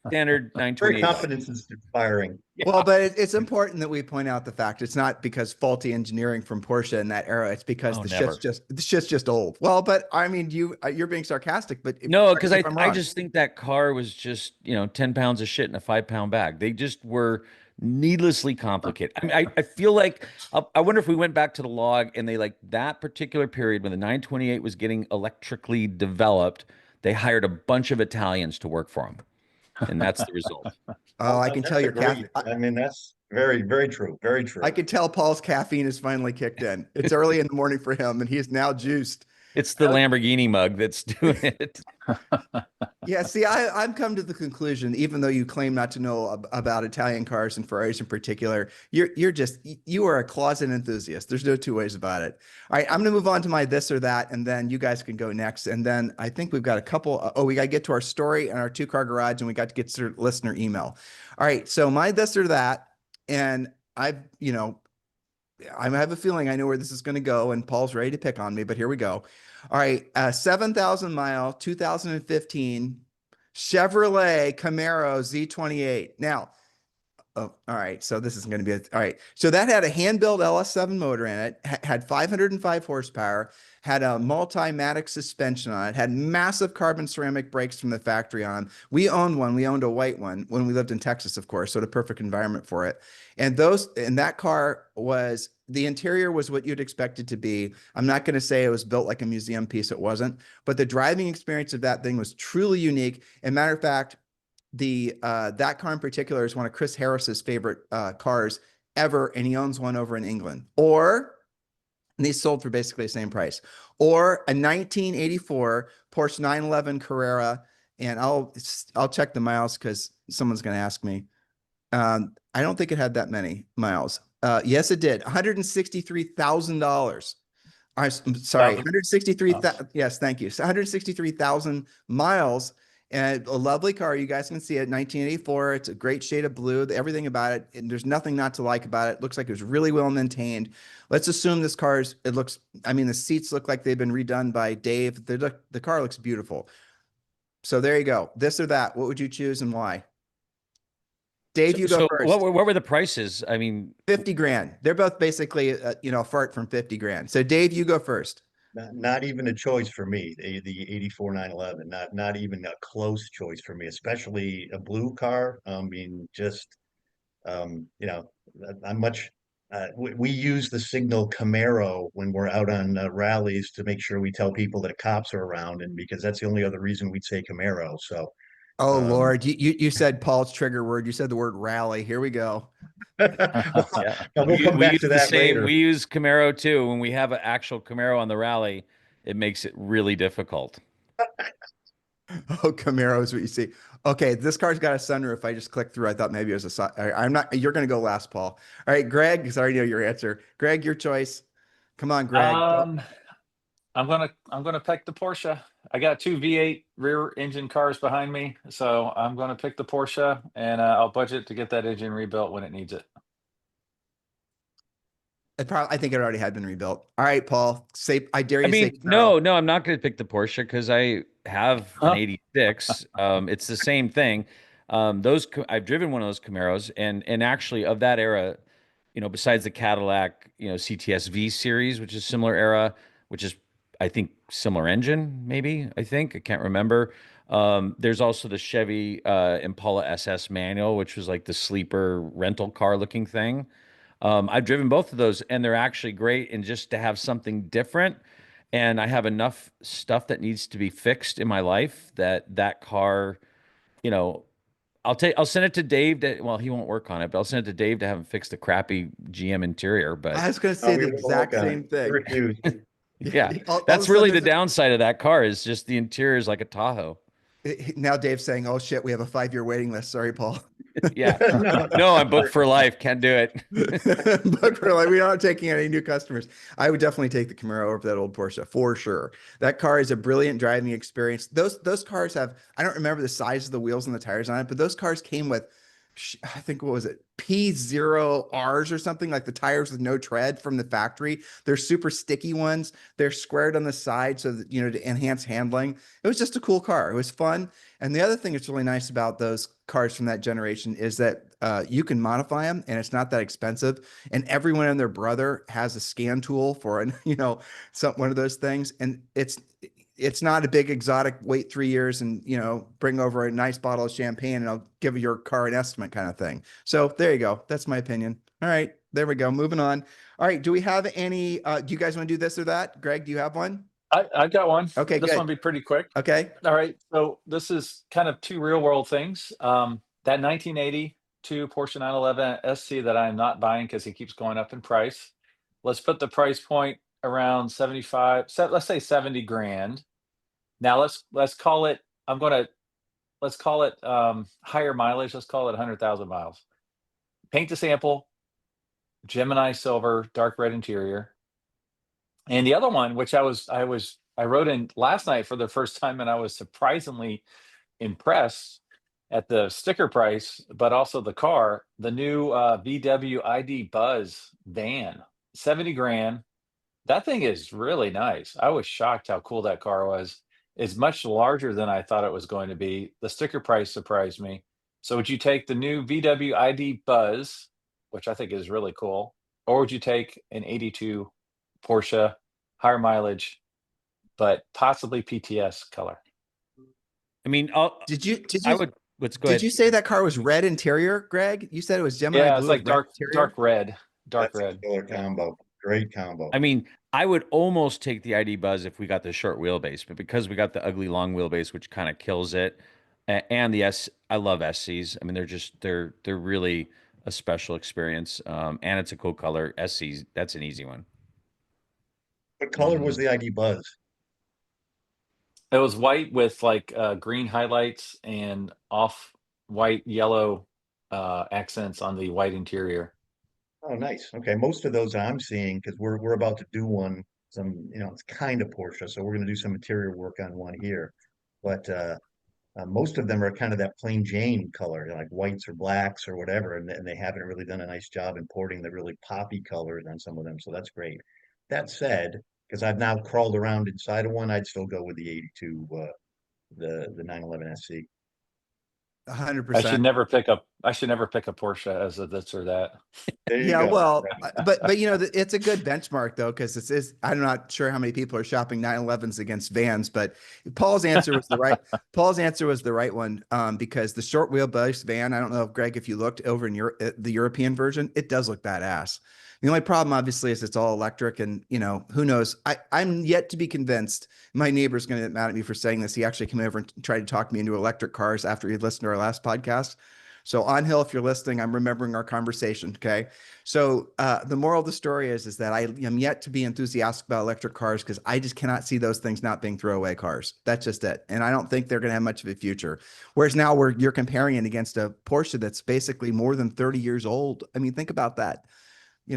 S3: standard
S2: Very
S3: 928.
S2: confidence inspiring.
S1: Well, but it's important that we point out the fact it's not because faulty engineering from Porsche in that era. It's because
S3: Oh,
S1: the
S3: never.
S1: shit's just old. Well, but I mean, you're being sarcastic, but
S3: No,
S1: correct
S3: because
S1: me
S3: I
S1: if I'm
S3: I
S1: wrong.
S3: just think that car was just 10 pounds of shit in a 5-pound bag. They just were needlessly complicated. I mean, I feel like I wonder if we went back to the log and they like that particular period when the 928 was getting electrically developed, they hired a bunch of Italians to work for them, and that's the result.
S1: Oh, I can tell
S2: That's a
S1: your
S2: great.
S1: caffeine.
S2: I mean, that's very, very true. Very true.
S1: I can tell Paul's caffeine has finally kicked in. It's early in the morning for him, and he is now juiced.
S3: It's the Lamborghini mug that's doing it.
S1: Yeah, see, I've come to the conclusion, even though you claim not to know about Italian cars and Ferraris in particular, you are a closet enthusiast. There's no two ways about it. All right, I'm going to move on to my this or that, and then you guys can go next. And then I think we've got a couple. We got to get to our story and our two-car garage, and we got to get to listener email. All right, so my this or that, and I have a feeling I know where this is going to go, and Paul's ready to pick on me, but here we go. All right, 7,000 mile, 2015 Chevrolet Camaro Z28. Now, all right, so this is going to be all right. So that had a hand-built LS7 motor in it, had 505 horsepower, had a multi-matic suspension on it, had massive carbon ceramic brakes from the factory on them. We owned one. We owned a white one when we lived in Texas, of course, so the perfect environment for it. And that car was, the interior was what you'd expect it to be. I'm not going to say it was built like a museum piece. It wasn't, but the driving experience of that thing was truly unique. And matter of fact, that car in particular is one of Chris Harris's favorite cars ever, and he owns one over in England. And these sold for basically the same price. Or a 1984 Porsche 911 Carrera, and I'll check the miles because someone's going to ask me. I don't think it had that many miles. Yes, it did. $163,000. I'm sorry, 163,000. Yes, thank you. So 163,000 miles. And a lovely car. You guys can see it. 1984. It's a great shade of blue. Everything about it. And there's nothing not to like about it. It looks like it was really well maintained. Let's assume this car's, the seats look like they've been redone by Dave. The car looks beautiful. So there you go. This or that. What would you choose and why? Dave, you go first.
S3: What were the prices? I mean,
S1: 50 grand. They're both basically, a fart from 50 grand. So Dave, you go first.
S2: Not even a choice for me. The 84 911, not even a close choice for me, especially a blue car. I mean, just I'm much. We use the signal Camaro when we're out on rallies to make sure we tell people that cops are around, and because that's the only other reason we'd say Camaro. So,
S1: Oh Lord, you said Paul's trigger word. You said the word rally. Here we go.
S3: yeah.
S2: we'll come back
S3: use
S2: to
S3: the
S2: that
S3: same.
S2: later.
S3: We use Camaro too. When we have an actual Camaro on the rally, it makes it really difficult.
S1: Oh, Camaro is what you see. Okay, this car's got a sunroof. I just clicked through. I thought maybe it was I'm not. You're going to go last, Paul. All right, Greg, because I already know your answer. Greg, your choice. Come on, Greg.
S4: I'm gonna pick the Porsche. I got two V8 rear engine cars behind me, so I'm gonna pick the Porsche, and I'll budget to get that engine rebuilt when it needs it.
S1: I think it already had been rebuilt. All right, Paul. I dare you
S3: I
S1: to say
S3: mean,
S1: Camaro.
S3: no, I'm not going to pick the Porsche because I have an 86. It's the same thing. I've driven one of those Camaros, and actually of that era, besides the Cadillac, CTS V series, which is similar era, which is I think similar engine, maybe I can't remember. There's also the Chevy Impala SS manual, which was like the sleeper rental car looking thing. I've driven both of those, and they're actually great. And just to have something different, and I have enough stuff that needs to be fixed in my life that car, I'll send it to Dave. Well, he won't work on it, but I'll send it to Dave to have him fix the crappy GM interior. But
S1: I was going to say the exact same thing.
S2: Refuse.
S3: yeah,
S1: All of
S3: that's
S1: a
S3: really
S1: sudden
S3: the downside of that car is just the interior is like a Tahoe.
S1: Now Dave's saying, "Oh shit, we have a 5-year waiting list." Sorry, Paul.
S3: Yeah, no, I'm booked for life. Can't do it.
S1: But we're not taking any new customers. I would definitely take the Camaro over that old Porsche for sure. That car is a brilliant driving experience. Those cars have, I don't remember the size of the wheels and the tires on it, but those cars came with I think what was it, P0Rs or something, like the tires with no tread from the factory. They're super sticky ones. They're squared on the side so that, to enhance handling. It was just a cool car. It was fun. And the other thing that's really nice about those cars from that generation is that you can modify them and it's not that expensive. And everyone and their brother has a scan tool for an, one of those things. And it's not a big exotic, wait 3 years and, bring over a nice bottle of champagne and I'll give your car an estimate kind of thing. So there you go. That's my opinion. All right, there we go. Moving on. All right. Do we have any, do you guys want to do this or that? Greg, do you have one?
S4: I've got one.
S1: Okay,
S4: This
S1: good.
S4: one will be pretty quick.
S1: Okay.
S4: All right. So this is kind of two real world things. That 1982 Porsche 911 SC that I'm not buying because it keeps going up in price. Let's put the price point around 75, let's say 70 grand. Now let's call it, let's call it higher mileage. Let's call it 100,000 miles. Paint the sample, Gemini silver, dark red interior. And the other one, which I wrote in last night for the first time, and I was surprisingly impressed at the sticker price, but also the car, the new VW ID Buzz van, 70 grand. That thing is really nice. I was shocked how cool that car was. It's much larger than I thought it was going to be. The sticker price surprised me. So would you take the new VW ID Buzz, which I think is really cool, or would you take an 82 Porsche, higher mileage, but possibly PTS color?
S3: I mean,
S1: Did you
S3: let's go
S1: did
S3: ahead.
S1: you say that car was red interior, Greg? You said it was Gemini
S4: Yeah,
S1: blue
S4: it's like
S1: with red interior?
S4: dark red.
S2: That's a
S4: red.
S2: killer combo. Great combo.
S3: I mean, I would almost take the ID Buzz if we got the short wheelbase, but because we got the ugly long wheelbase, which kind of kills it, and I love SCs. I mean, they're really a special experience, and it's a cool color. SCs, that's an easy one.
S2: What color was the ID Buzz?
S4: It was white with like green highlights and off white yellow accents on the white interior.
S2: Oh, nice. Okay, most of those I'm seeing because we're about to do one. It's kind of Porsche, so we're going to do some interior work on one here. But most of them are kind of that plain Jane color, like whites or blacks or whatever, and they haven't really done a nice job importing the really poppy colors on some of them. So that's great. That said, because I've now crawled around inside of one, I'd still go with the 82, the 911 SC.
S1: 100%.
S4: I should never pick a Porsche as a this or that.
S2: There you
S1: Yeah,
S2: go.
S1: well, but it's a good benchmark though, because I'm not sure how many people are shopping 911s against vans, but Paul's answer was the right one, because the short wheelbase van, I don't know if Greg, if you looked over in the European version, it does look badass. The only problem, obviously, is it's all electric, and who knows? I'm yet to be convinced. My neighbor's going to get mad at me for saying this. He actually came over and tried to talk me into electric cars after he listened to our last podcast. So on Hill, if you're listening, I'm remembering our conversation. Okay. So the moral of the story is that I am yet to be enthusiastic about electric cars because I just cannot see those things not being throwaway cars. That's just it. And I don't think they're going to have much of a future. Whereas now you're comparing it against a Porsche that's basically more than 30 years old. I mean, think about that. I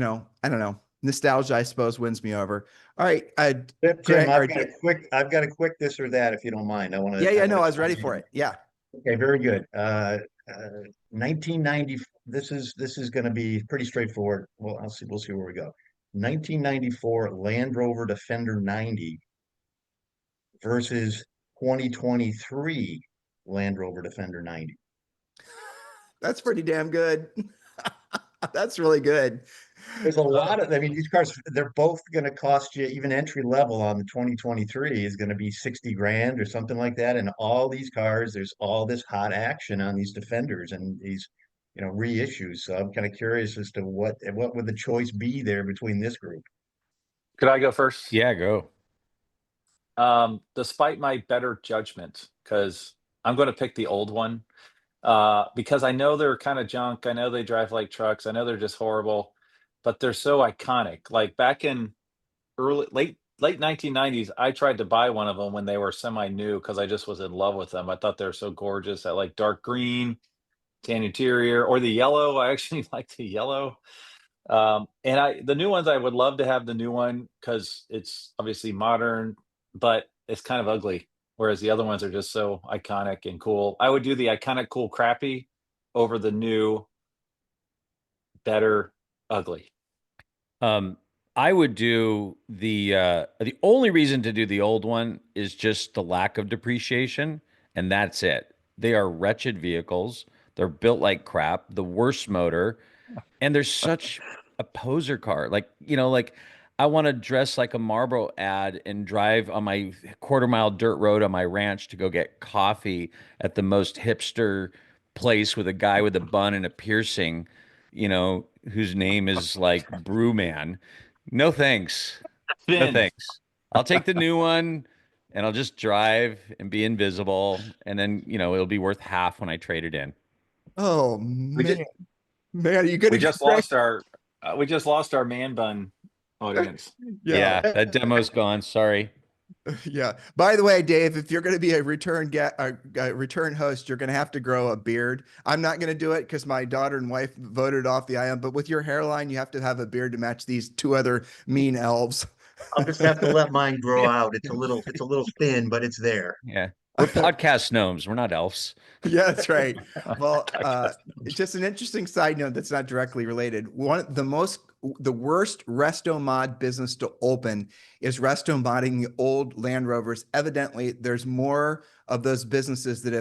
S1: don't know. Nostalgia, I suppose, wins me over. All right.
S2: Tim, I've got a quick this or that, if you don't mind. I want to.
S1: Yeah. No, I was ready for it. Yeah.
S2: Okay, very good. 1990. This is going to be pretty straightforward. Well, we'll see where we go. 1994 Land Rover Defender 90 versus 2023 Land Rover Defender 90.
S1: That's pretty damn good. That's really good.
S2: There's a lot of, these cars, they're both going to cost you, even entry level on the 2023 is going to be 60 grand or something like that. And all these cars, there's all this hot action on these Defenders and these, reissues. So I'm kind of curious as to what would the choice be there between this group?
S4: Could I go first?
S3: Yeah, go.
S4: Despite my better judgment, because I'm going to pick the old one, because I know they're kind of junk. I know they drive like trucks. I know they're just horrible, but they're so iconic. Like back in late 1990s, I tried to buy one of them when they were semi new because I just was in love with them. I thought they were so gorgeous. I like dark green, tan interior, or the yellow. I actually like the yellow. And the new ones, I would love to have the new one because it's obviously modern, but it's kind of ugly. Whereas the other ones are just so iconic and cool. I would do the iconic, cool, crappy over the new, better, ugly?
S3: I would do the only reason to do the old one is just the lack of depreciation, and that's it. They are wretched vehicles. They're built like crap, the worst motor, and they're such a poser car. Like, like I want to dress like a Marlboro ad and drive on my quarter-mile dirt road on my ranch to go get coffee at the most hipster place with a guy with a bun and a piercing, whose name is like Brewman. No thanks. No
S4: Finn.
S3: thanks. I'll take the new one and I'll just drive and be invisible. And then, it'll be worth half when I trade it in.
S1: Oh
S4: We just,
S1: man, man, are you gonna
S4: we just lost our man bun audience.
S1: Yeah.
S3: Yeah, that demo's gone. Sorry.
S1: Yeah. By the way, Dave, if you're going to be a return host, you're going to have to grow a beard. I'm not going to do it because my daughter and wife voted off the IM. But with your hairline, you have to have a beard to match these two other mean elves.
S2: I'll just have to let mine grow out. It's a little thin, but it's there.
S3: Yeah. We're podcast gnomes. We're not elves.
S1: Yeah, that's right. Well, it's just an interesting side note that's not directly related. The worst resto mod business to open is resto modding the old Land Rovers. Evidently, there's more of those businesses that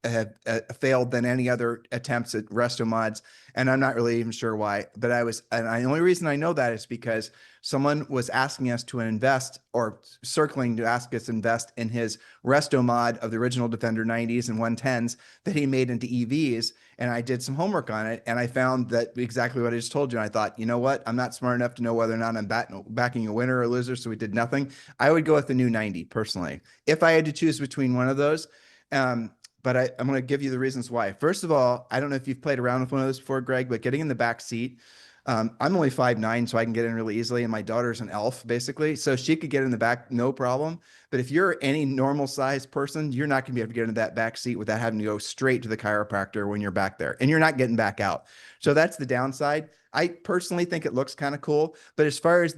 S1: have failed than any other attempts at resto mods, and I'm not really even sure why. But the only reason I know that is because someone was asking us to invest, or circling to ask us to invest in his resto mod of the original Defender 90s and 110s that he made into EVs. And I did some homework on it, and I found that exactly what I just told you. And I thought, you know what? I'm not smart enough to know whether or not I'm backing a winner or a loser, so we did nothing. I would go with the new 90 personally, if I had to choose between one of those. But I'm going to give you the reasons why. First of all, I don't know if you've played around with one of those before, Greg, but getting in the back seat. I'm only 5'9", so I can get in really easily. And my daughter's an elf, basically. So she could get in the back, no problem. But if you're any normal sized person, you're not going to be able to get into that back seat without having to go straight to the chiropractor when you're back there. And you're not getting back out. So that's the downside. I personally think it looks kind of cool. But as far as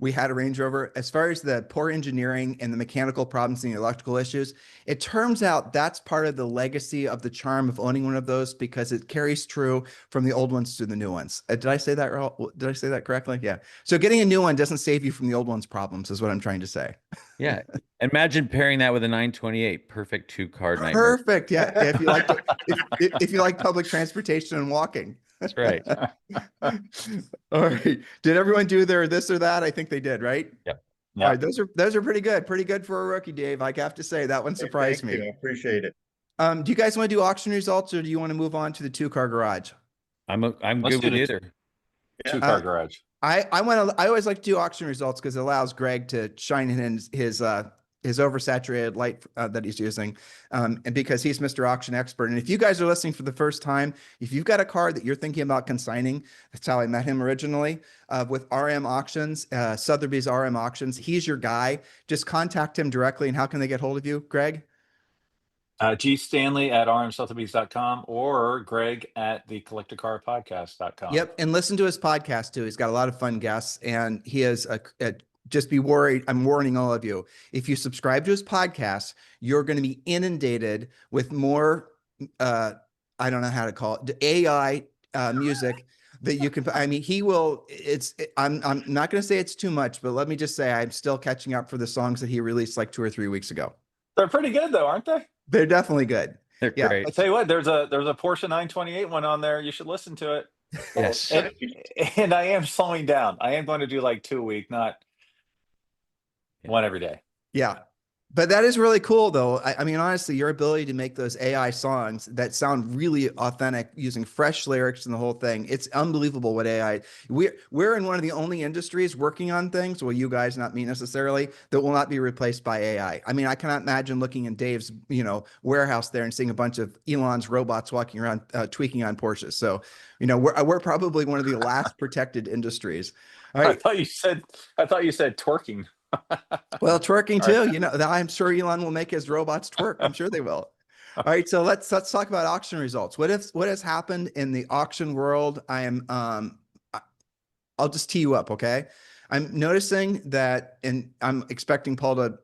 S1: we had a Range Rover. As far as the poor engineering and the mechanical problems and the electrical issues, it turns out that's part of the legacy of the charm of owning one of those, because it carries true from the old ones to the new ones. Did I say that Did I say that correctly? Yeah. So getting a new one doesn't save you from the old one's problems, is what I'm trying to say.
S3: Yeah. Imagine pairing that with a 928. Perfect two-car nightmare.
S1: Perfect. Yeah. If you like public transportation and walking.
S3: That's right.
S1: All right. Did everyone do their this or that? I think they did, right?
S3: Yep.
S1: All right. Those are pretty good. Pretty good for a rookie, Dave. I have to say that one surprised me.
S2: I appreciate it.
S1: Do you guys want to do auction results, or do you want to move on to the two-car garage?
S3: I'm
S4: Let's
S3: good
S4: do
S3: with
S4: the
S3: either.
S4: Two-car garage.
S1: I always like to do auction results because it allows Greg to shine in his oversaturated light that he's using, and because he's Mr. Auction Expert. And if you guys are listening for the first time, if you've got a car that you're thinking about consigning, that's how I met him originally, with RM Auctions, Sotheby's RM Auctions. He's your guy. Just contact him directly. And how can they get hold of you, Greg?
S4: G Stanley at rmsotheby's.com or Greg at the collectorcarpodcast.com.
S1: Yep. And listen to his podcast too. He's got a lot of fun guests, and he has just be worried. I'm warning all of you. If you subscribe to his podcast, you're going to be inundated with more, I don't know how to call it, AI music that you can, I mean, he will, I'm not going to say it's too much, but let me just say, I'm still catching up for the songs that he released like 2 or 3 weeks ago.
S4: They're pretty good though, aren't they?
S1: They're definitely good.
S3: They're
S1: Yeah.
S3: great.
S4: I'll tell you what, there's a Porsche 928 one on there. You should listen to it.
S3: Yes.
S4: And I am slowing down. I am going to do like 2 a week, not one every day.
S1: Yeah. But that is really cool, though. I mean, honestly, your ability to make those AI songs that sound really authentic using fresh lyrics and the whole thing, it's unbelievable what AI. We're in one of the only industries working on things, well, you guys, not me necessarily, that will not be replaced by AI. I mean, I cannot imagine looking in Dave's, warehouse there and seeing a bunch of Elon's robots walking around tweaking on Porsches. So, we're probably one of the last protected industries. All right.
S4: I thought you said twerking.
S1: Well, twerking too. I'm sure Elon will make his robots twerk. I'm sure they will. All right, so let's talk about auction results. What has happened in the auction world? I'll just tee you up, okay? I'm noticing that, and I'm expecting Paul to,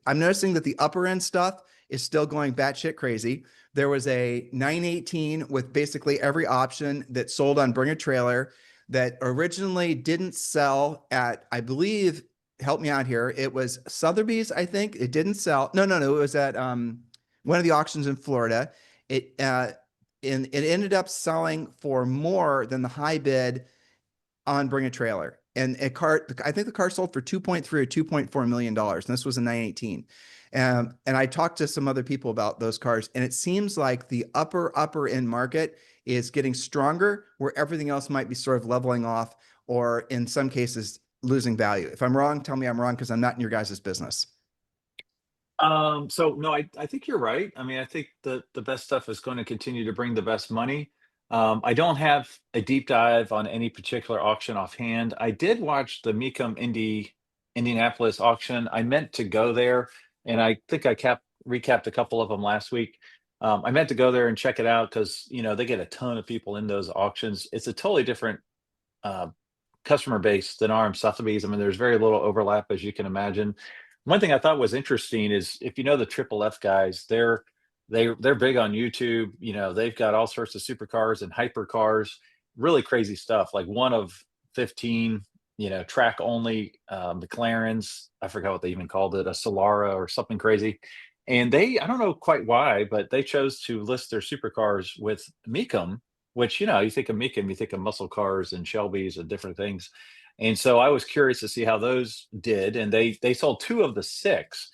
S1: I'm noticing that the upper end stuff is still going batshit crazy. There was a 918 with basically every option that sold on Bring a Trailer that originally didn't sell at, I believe, help me out here. It was Sotheby's, I think. It didn't sell. No. It was at one of the auctions in Florida. It it ended up selling for more than the high bid on Bring a Trailer. And a car, I think the car sold for 2.3 or $2.4 million. And this was a 918. And I talked to some other people about those cars, and it seems like the upper end market is getting stronger, where everything else might be sort of leveling off, or in some cases losing value. If I'm wrong, tell me I'm wrong, because I'm not in your guys' business.
S4: So no, I think you're right. I mean, I think the best stuff is going to continue to bring the best money. I don't have a deep dive on any particular auction offhand. I did watch the Mecum Indianapolis auction. I meant to go there, and I think I recapped a couple of them last week. I meant to go there and check it out because they get a ton of people in those auctions. It's a totally different customer base than RM Sotheby's. I mean, there's very little overlap, as you can imagine. One thing I thought was interesting is, if you know the Triple F guys, they're big on YouTube. They've got all sorts of supercars and hypercars, really crazy stuff. Like one of 15, track only McLarens. I forgot what they even called it, a Solara or something crazy. And I don't know quite why, but they chose to list their supercars with Mecum, which, you think of Mecum, you think of muscle cars and Shelbys and different things. And so I was curious to see how those did. And they sold 2 of the 6.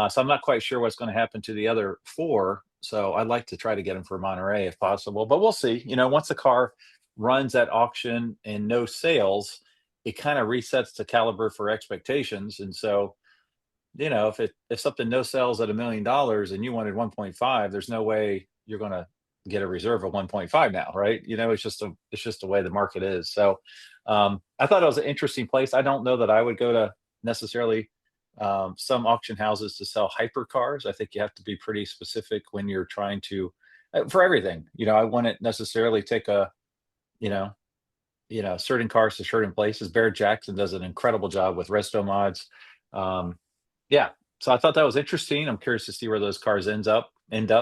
S4: So I'm not quite sure what's going to happen to the other 4. So I'd like to try to get them for Monterey if possible, but we'll see. Once the car runs at auction and no sales, it kind of resets the caliber for expectations. And so, if something no sells at $1 million and you wanted 1.5, there's no way you're going to get a reserve of 1.5 now, right? It's just the way the market is. So I thought it was an interesting place. I don't know that I would go to necessarily some auction houses to sell hypercars. I think you have to be pretty specific when you're trying to, for everything. I wouldn't necessarily take certain cars to certain places. Barrett Jackson does an incredible job with resto mods. Yeah. So I thought that was interesting. I'm curious to see where those cars end up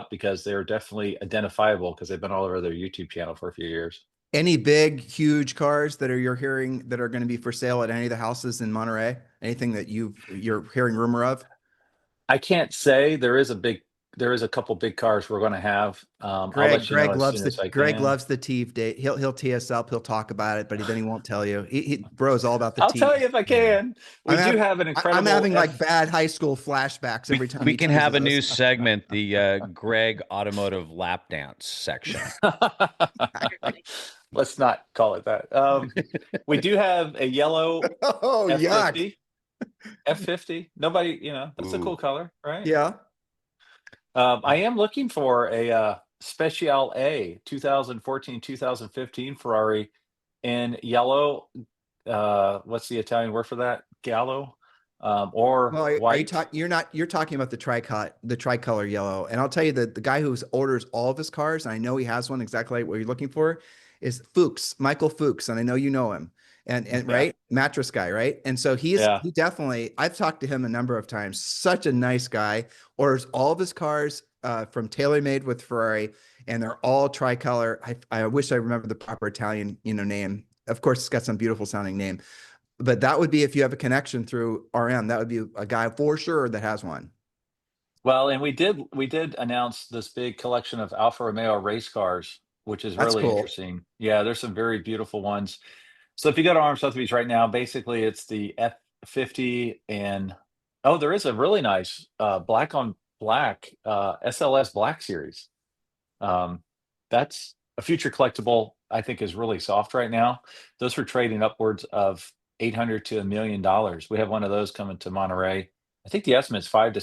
S4: because they're definitely identifiable because they've been all over their YouTube channel for a few years.
S1: Any big, huge cars that you're hearing that are going to be for sale at any of the houses in Monterey? Anything that you're hearing rumor of?
S4: I can't say. There is a couple big cars we're going to have. I'll let you know as soon as I
S1: Greg
S4: can.
S1: loves the teeth. He'll tee us up. He'll talk about it, but then he won't tell you. Bro's all about the
S4: I'll
S1: teeth.
S4: tell you if I can. We do have an incredible.
S1: I'm having like bad high school flashbacks every time.
S3: We can have a new segment, the Greg Automotive Lap Dance section.
S4: Let's not call it that. We do have a yellow F50. F50. Nobody, that's a cool color, right?
S1: Yeah.
S4: I am looking for a Speciale A 2014-2015 Ferrari in yellow. What's the Italian word for that? Gallo. Or white.
S1: You're talking about the tricolor yellow. And I'll tell you that the guy who orders all of his cars, and I know he has one exactly like what you're looking for, is Michael Fuchs. And I know you know him. And right, mattress guy, right? And so he definitely, I've talked to him a number of times. Such a nice guy. Orders all of his cars from TaylorMade with Ferrari, and they're all tricolor. I wish I remember the proper Italian name. Of course, it's got some beautiful sounding name, but that would be if you have a connection through RM. That would be a guy for sure that has one.
S4: Well, and we did announce this big collection of Alfa Romeo race cars, which is really interesting. Yeah, there's some very beautiful ones. So if you go to RM Sotheby's right now, basically it's the F50 and there is a really nice black on black SLS Black Series. That's a future collectible. I think is really soft right now. Those are trading upwards of $800,000 to $1 million. We have one of those coming to Monterey. I think the estimate is $500,000 to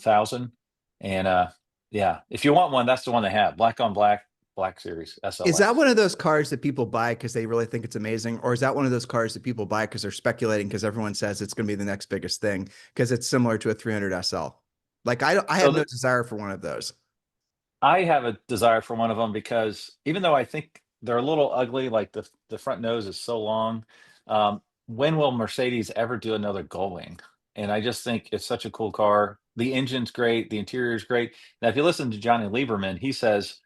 S4: $600,000. And if you want one, that's the one they have. Black on black Series SLS.
S1: Is that one of those cars that people buy because they really think it's amazing? Or is that one of those cars that people buy because they're speculating because everyone says it's going to be the next biggest thing because it's similar to a 300 SL? Like I have no desire for one of those.
S4: I have a desire for one of them because even though I think they're a little ugly, like the front nose is so long, when will Mercedes ever do another Gullwing? And I just think it's such a cool car. The engine's great. The interior is great. Now, if you listen to Johnny Lieberman, he says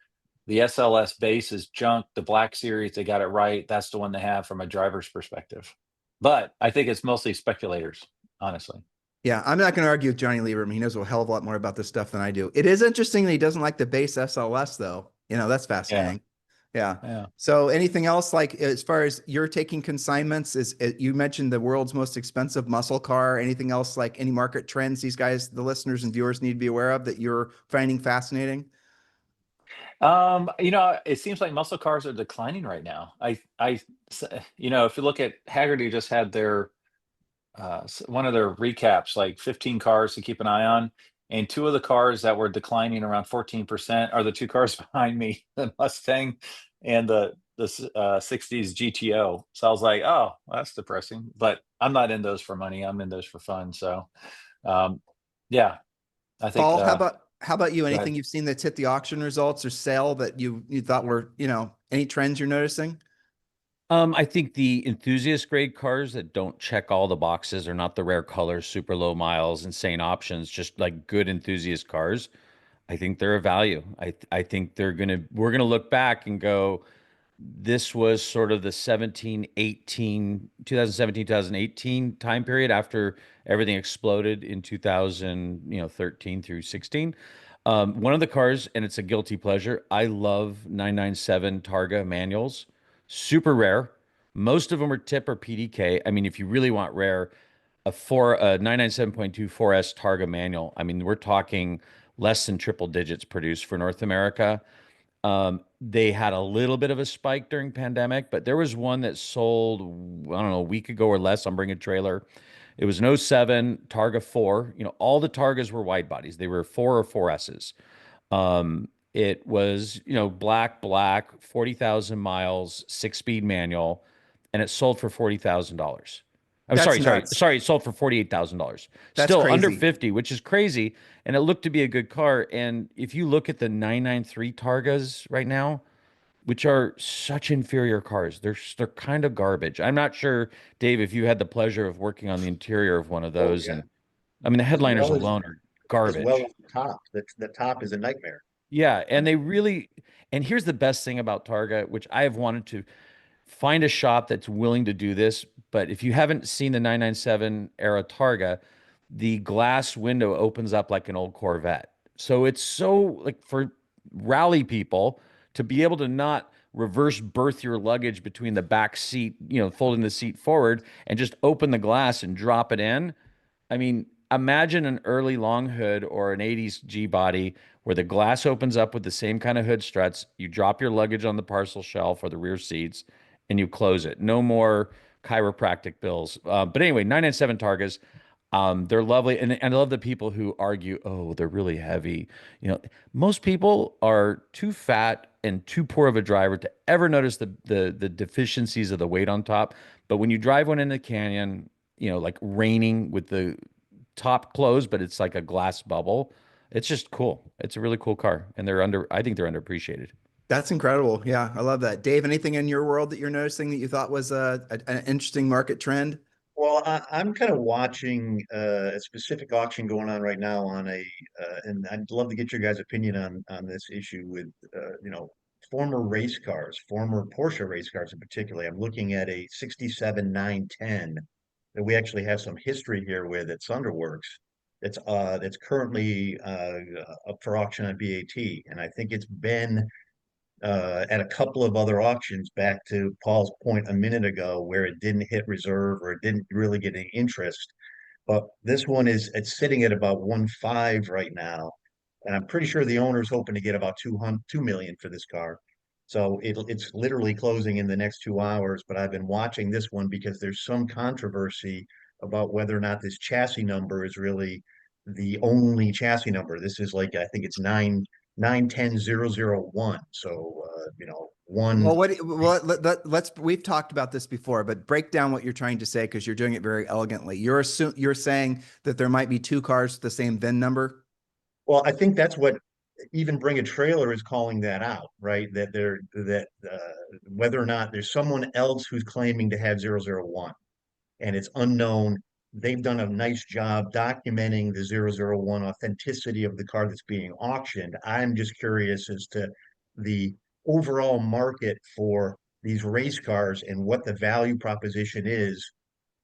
S4: the SLS base is junk. The Black Series, they got it right. That's the one they have from a driver's perspective. But I think it's mostly speculators, honestly.
S1: Yeah, I'm not going to argue with Johnny Lieberman. He knows a hell of a lot more about this stuff than I do. It is interesting that he doesn't like the base SLS, though. That's fascinating. Yeah.
S4: Yeah.
S1: So anything else, like as far as you're taking consignments, you mentioned the world's most expensive muscle car. Anything else, like any market trends these guys, the listeners and viewers, need to be aware of that you're finding fascinating?
S4: It seems like muscle cars are declining right now. If you look at Haggerty, just had their one of their recaps, like 15 cars to keep an eye on, and two of the cars that were declining around 14% are the two cars behind me, the Mustang and the 60s GTO. So I was like, oh, well, that's depressing. But I'm not in those for money. I'm in those for fun. So, yeah, I think.
S1: Paul, how about you?
S4: Go
S1: Anything
S4: ahead.
S1: you've seen that's hit the auction results or sale that you thought were, any trends you're noticing?
S3: I think the enthusiast grade cars that don't check all the boxes are not the rare colors, super low miles, insane options, just like good enthusiast cars. I think they're a value. I think we're gonna look back and go, this was sort of the 2017, 2018 time period after everything exploded in 2013 through 16. One of the cars, and it's a guilty pleasure, I love 997 Targa manuals. Super rare. Most of them are tip or PDK. I mean, if you really want rare, a 997.2 4S Targa manual. I mean, we're talking less than triple digits produced for North America. They had a little bit of a spike during pandemic, but there was one that sold, I don't know, a week ago or less. I'm bringing a trailer. It was an '07 Targa 4. All the Targas were wide bodies. They were 4 or 4Ss. It was, black, 40,000 miles, 6-speed manual, and it sold for $40,000. I'm
S1: That's
S3: sorry,
S1: nuts.
S3: sorry. It sold for $48,000.
S1: That's
S3: Still under
S1: crazy.
S3: 50, which is crazy. And it looked to be a good car. And if you look at the 993 Targas right now, which are such inferior cars, they're kind of garbage. I'm not sure, Dave, if you had the pleasure of working on the interior of one of
S2: Oh
S3: those.
S2: yeah,
S3: And I mean, the
S2: as
S3: headliners
S2: well
S3: alone are
S2: as
S3: garbage.
S2: the top. The top is a nightmare.
S3: Yeah. And here's the best thing about Targa, which I have wanted to find a shop that's willing to do this. But if you haven't seen the 997 era Targa, the glass window opens up like an old Corvette. So it's so like for rally people to be able to not reverse berth your luggage between the back seat, folding the seat forward and just open the glass and drop it in. I mean, imagine an early long hood or an 80s G body where the glass opens up with the same kind of hood struts. You drop your luggage on the parcel shelf or the rear seats and you close it. No more chiropractic bills. But anyway, 997 Targas, they're lovely. And I love the people who argue, oh, they're really heavy. Most people are too fat and too poor of a driver to ever notice the deficiencies of the weight on top. But when you drive one in the canyon, like raining with the top closed, but it's like a glass bubble. It's just cool. It's a really cool car, and I think they're underappreciated.
S1: That's incredible. Yeah, I love that. Dave, anything in your world that you're noticing that you thought was an interesting market trend?
S2: Well, I'm kind of watching a specific auction going on right now and I'd love to get your guys' opinion on this issue with former race cars, former Porsche race cars in particular. I'm looking at a '67 910 that we actually have some history here with at Sunderwerks. That's currently up for auction on BAT, and I think it's been at a couple of other auctions, back to Paul's point a minute ago, where it didn't hit reserve or it didn't really get any interest. But this one it's sitting at about 1.5 right now. And I'm pretty sure the owner's hoping to get about 2 million for this car. So it's literally closing in the next 2 hours. But I've been watching this one because there's some controversy about whether or not this chassis number is really the only chassis number. This is like, I think it's 910 001. So one.
S1: Well, let's we've talked about this before, but break down what you're trying to say because you're doing it very elegantly. You're saying that there might be two cars with the same VIN number.
S2: Well, I think that's what even Bring a Trailer is calling that out, right? That whether or not there's someone else who's claiming to have 001 and it's unknown they've done a nice job documenting the 001 authenticity of the car that's being auctioned. I'm just curious as to the overall market for these race cars and what the value proposition is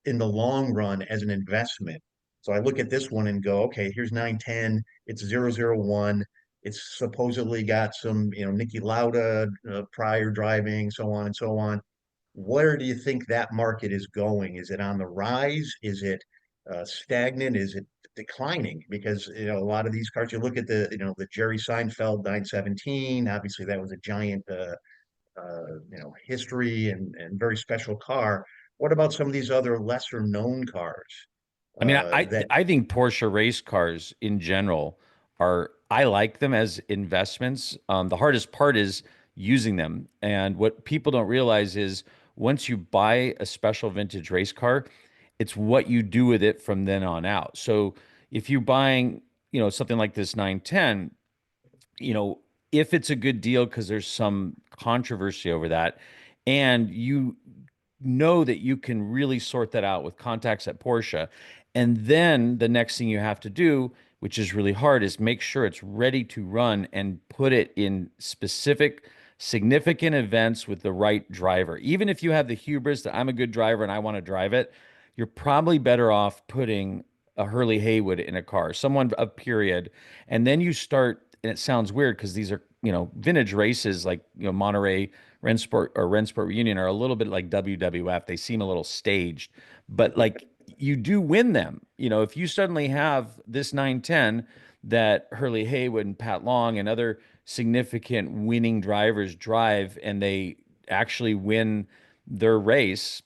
S2: in the long run as an investment. So I look at this one and go, okay, here's 910, it's 001. It's supposedly got some, Nicky Lauda prior driving, so on and so on. Where do you think that market is going? Is it on the rise? Is it stagnant? Is it declining? Because a lot of these cars, you look at the Jerry Seinfeld 917. Obviously, that was a giant history and very special car. What about some of these other lesser known cars
S3: I mean,
S2: that
S3: I think Porsche race cars in general I like them as investments. The hardest part is using them. And what people don't realize is once you buy a special vintage race car, it's what you do with it from then on out. So if you're buying, something like this 910, if it's a good deal because there's some controversy over that, and you know that you can really sort that out with contacts at Porsche. And then the next thing you have to do, which is really hard, is make sure it's ready to run and put it in specific, significant events with the right driver. Even if you have the hubris that I'm a good driver and I want to drive it, you're probably better off putting a Hurley Haywood in a car, someone of period. And then you start, and it sounds weird because these are, vintage races like, Monterey, Rennsport or Rennsport Reunion are a little bit like WWF. They seem a little staged, but like you do win them. If you suddenly have this 910 that Hurley Haywood and Pat Long and other significant winning drivers drive and they actually win their race,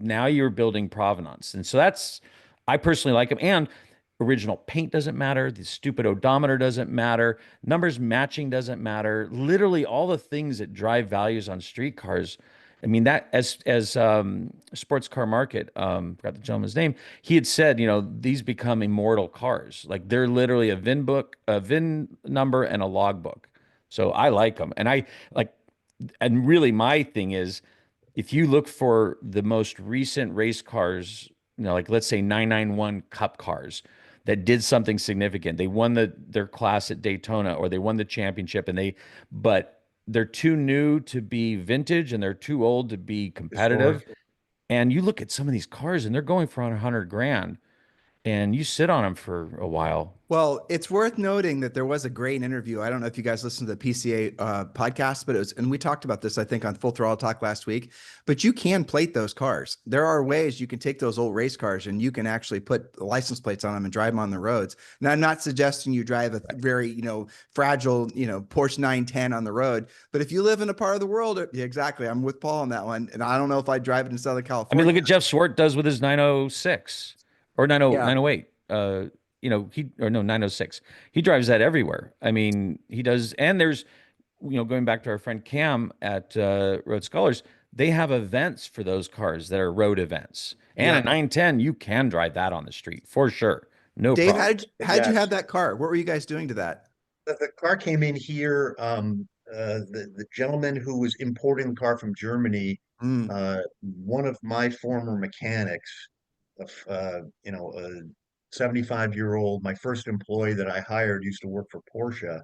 S3: now you're building provenance. And so I personally like them. And original paint doesn't matter. The stupid odometer doesn't matter. Numbers matching doesn't matter. Literally all the things that drive values on street cars. I mean, that as Sports Car Market, forgot the gentleman's name, he had said, these become immortal cars. Like they're literally a VIN book, a VIN number, and a log book. So I like them. And and really my thing is, if you look for the most recent race cars, like let's say 991 Cup cars that did something significant. They won their class at Daytona or they won the championship but they're too new to be vintage and they're too old to be competitive.
S2: historic?
S3: And you look at some of these cars and they're going for 100 grand and you sit on them for a while.
S1: Well, it's worth noting that there was a great interview. I don't know if you guys listened to the PCA podcast, but and we talked about this, I think, on Full Throttle Talk last week. But you can plate those cars. There are ways you can take those old race cars and you can actually put license plates on them and drive them on the roads. Now, I'm not suggesting you drive a very, fragile, Porsche 910 on the road. But if you live in a part of the world, yeah, exactly. I'm with Paul on that one. And I don't know if I drive it in Southern
S3: I
S1: California.
S3: mean, look at Jeff Swart does with his 906 or 90,
S1: Yeah.
S3: 908. Or no, 906. He drives that everywhere. I mean, he does. And there's, going back to our friend Cam at Road Scholars, they have events for those cars that are road events. And
S1: Yeah.
S3: a 910, you can drive that on the street for sure. No
S1: Dave,
S3: problem.
S1: how'd you
S2: Yes.
S1: have that car? What were you guys doing to that?
S2: The car came in here. The gentleman who was importing the car from Germany,
S1: Mm.
S2: one of my former mechanics, a 75-year-old, my first employee that I hired used to work for Porsche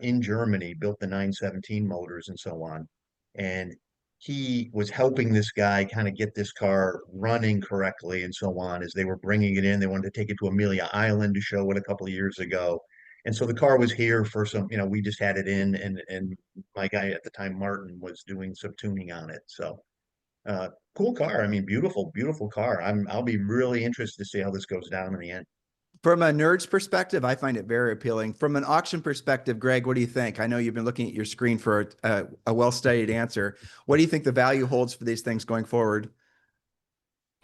S2: in Germany, built the 917 motors and so on. And he was helping this guy kind of get this car running correctly and so on as they were bringing it in. They wanted to take it to Amelia Island to show it a couple of years ago. And so the car was here for some, we just had it in and my guy at the time, Martin, was doing some tuning on it. So cool car. I mean, beautiful, beautiful car. I'll be really interested to see how this goes down in the end.
S1: From a nerd's perspective, I find it very appealing. From an auction perspective, Greg, what do you think? I know you've been looking at your screen for a well-studied answer. What do you think the value holds for these things going forward?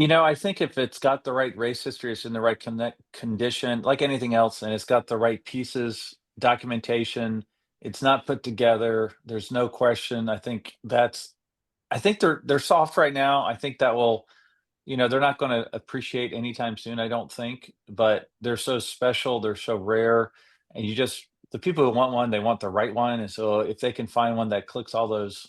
S4: I think if it's got the right race history, it's in the right condition, like anything else, and it's got the right pieces, documentation, it's not put together. There's no question. I think they're soft right now. I think that will, they're not going to appreciate anytime soon, I don't think, but they're so special, they're so rare, and the people who want one, they want the right one. And so if they can find one that clicks all those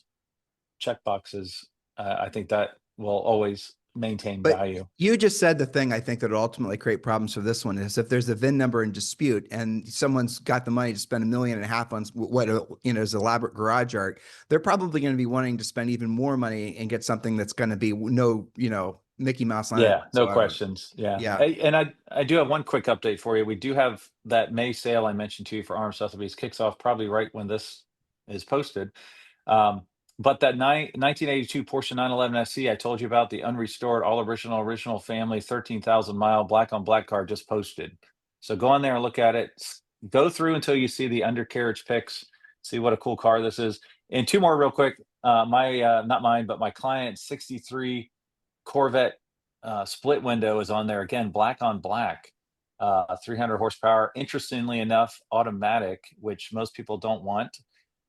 S4: check boxes, I think that will always maintain
S1: But
S4: value.
S1: you just said the thing I think that will ultimately create problems for this one is if there's a VIN number in dispute and someone's got the money to spend $1.5 million on what is elaborate garage art, they're probably going to be wanting to spend even more money and get something that's going to be no, Mickey Mouse on it
S4: Yeah, no
S1: whatsoever.
S4: questions. Yeah.
S1: Yeah.
S4: And I do have one quick update for you. We do have that May sale I mentioned to you for Arm Sotheby's kicks off probably right when this is posted. But that 1982 Porsche 911 SC I told you about, the unrestored, all original family, 13,000 mile black on black car just posted. So go on there and look at it. Go through until you see the undercarriage pics. See what a cool car this is. And two more real quick. Not mine, but my client's 63 Corvette split window is on there again, black on black, 300 horsepower. Interestingly enough, automatic, which most people don't want.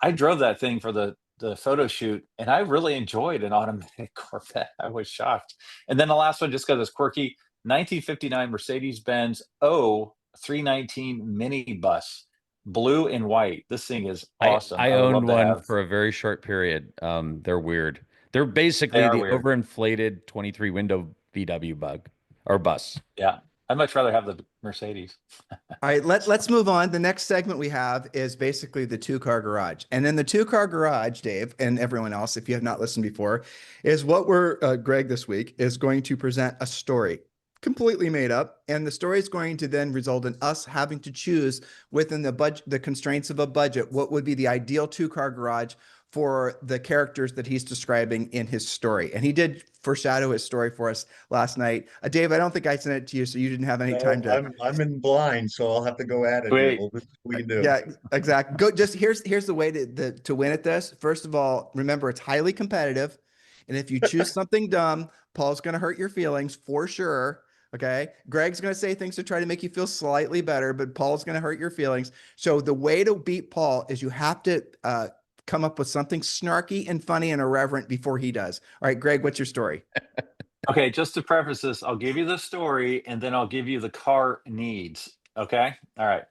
S4: I drove that thing for the photo shoot, and I really enjoyed an automatic Corvette. I was shocked. And then the last one, just because it's quirky, 1959 Mercedes-Benz O319 minibus, blue and white. This thing is awesome.
S3: I
S4: would love
S3: owned
S4: to
S3: one
S4: have.
S3: for a very short period. They're weird. They're
S4: They
S3: basically
S4: are
S3: the
S4: weird.
S3: overinflated 23 window VW bug or bus.
S4: Yeah, I'd much rather have the Mercedes.
S1: All right, let's move on. The next segment we have is basically the two-car garage. And in the two-car garage, Dave, and everyone else, if you have not listened before, is what Greg this week is going to present a story completely made up. And the story is going to then result in us having to choose within the budget, the constraints of a budget, what would be the ideal two-car garage for the characters that he's describing in his story. And he did foreshadow his story for us last night. Dave, I don't think I sent it to you, so you didn't have any time to.
S2: I'm in blind, so I'll have to go at it here.
S4: Wait.
S2: We'll see what we can do.
S1: Yeah, exactly. Go just here's the way to win at this. First of all, remember it's highly competitive. And if you choose something dumb, Paul's gonna hurt your feelings for sure. Okay. Greg's gonna say things to try to make you feel slightly better, but Paul's gonna hurt your feelings. So the way to beat Paul is you have to come up with something snarky and funny and irreverent before he does. All right, Greg, what's your story?
S4: Okay, just to preface this, I'll give you the story and then I'll give you the car needs. Okay. All right.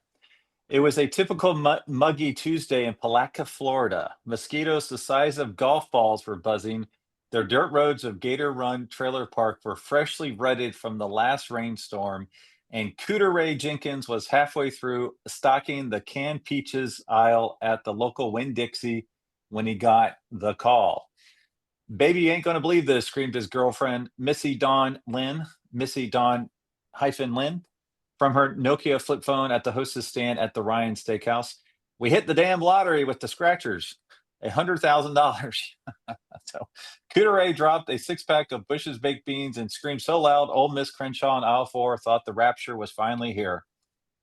S4: It was a typical muggy Tuesday in Palatka, Florida. Mosquitoes the size of golf balls were buzzing. Their dirt roads of Gator Run Trailer Park were freshly rutted from the last rainstorm, and Cooter Ray Jenkins was halfway through stocking the canned peaches aisle at the local Winn-Dixie when he got the call. "Baby, you ain't gonna believe this," screamed his girlfriend, Missy Dawn Lynn, Missy Dawn-Lynn, from her Nokia flip phone at the hostess stand at the Ryan Steakhouse. "We hit the damn lottery with the scratchers, $100,000. So Cooter Ray dropped a six-pack of Bush's baked beans and screamed so loud old Miss Crenshaw in aisle 4 thought the rapture was finally here.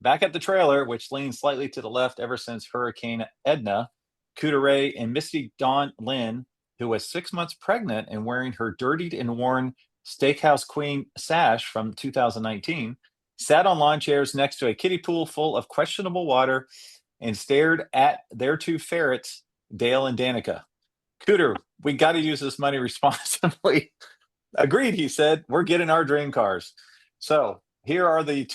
S4: Back at the trailer, which leaned slightly to the left ever since Hurricane Edna, Cooter Ray and Misty Dawn Lynn, who was 6 months pregnant and wearing her dirtied and worn Steakhouse Queen sash from 2019, sat on lawn chairs next to a kiddie pool full of questionable water and stared at their two ferrets, Dale and Danica. "Cooter, we got to use this money responsibly." "Agreed," he said. "We're getting our dream cars." So here are the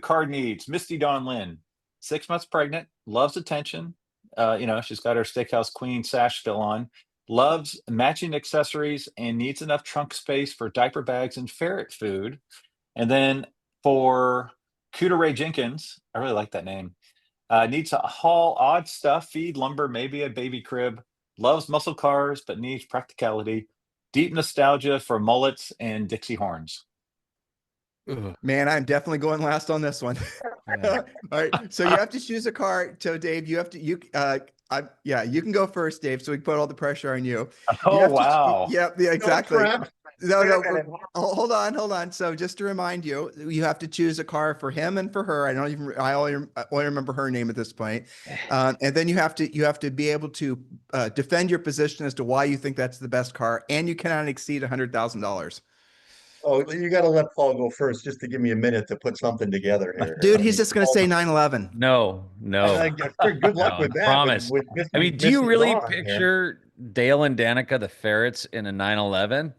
S4: car needs. Misty Dawn Lynn, 6 months pregnant, loves attention. She's got her Steakhouse Queen sash still on, loves matching accessories, and needs enough trunk space for diaper bags and ferret food. And then for Cooter Ray Jenkins, I really like that name, needs to haul odd stuff, feed lumber, maybe a baby crib, loves muscle cars, but needs practicality, deep nostalgia for mullets and Dixie horns.
S3: Ugh.
S1: Man, I'm definitely going last on this one.
S3: Yeah.
S1: All right. So you have to choose a car. So Dave, you can go first, Dave. So we put all the pressure on you.
S4: Oh, wow.
S1: Yeah, exactly.
S2: crap.
S1: No,
S2: Wait a
S1: no.
S2: minute.
S1: Hold on. So just to remind you, you have to choose a car for him and for her. I only remember her name at this point. And then you have to be able to defend your position as to why you think that's the best car, and you cannot exceed $100,000.
S2: Oh, you got to let Paul go first just to give me a minute to put something together here.
S1: Dude, he's just going to say 911.
S3: No.
S2: Good luck
S3: No,
S2: with that.
S3: promise.
S2: With
S3: I mean, do you
S2: Missy
S3: really
S2: Dawn here.
S3: picture Dale and Danica, the ferrets, in a 911?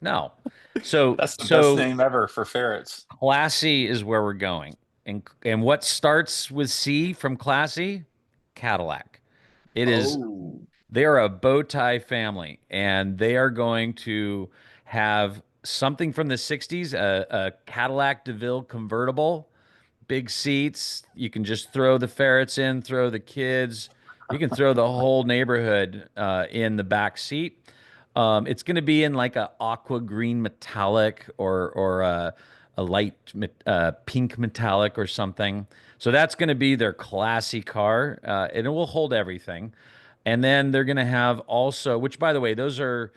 S3: No. So
S4: That's the best name ever for ferrets.
S3: classy is where we're going. And what starts with C from classy? Cadillac. It is.
S2: Oh.
S3: They are a bow tie family, and they are going to have something from the 60s, a Cadillac DeVille convertible, big seats. You can just throw the ferrets in, throw the kids. You can throw the whole neighborhood in the back seat. It's going to be in like a aqua green metallic or a light pink metallic or something. So that's going to be their classy car, and it will hold everything. And then they're going to have also, which by the way, those are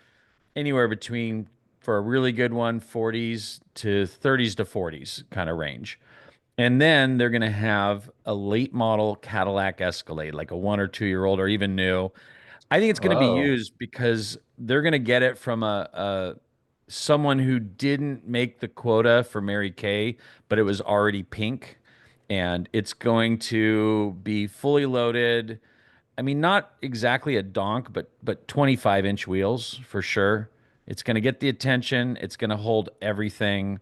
S3: anywhere between, for a really good one, 40s to 30s to 40s kind of range. And then they're going to have a late model Cadillac Escalade, like a 1 or 2 year old or even new. I think it's going to be
S4: Whoa.
S3: used because they're going to get it from a someone who didn't make the quota for Mary Kay, but it was already pink, and it's going to be fully loaded. I mean, not exactly a donk, but 25-inch wheels for sure. It's going to get the attention. It's going to hold everything,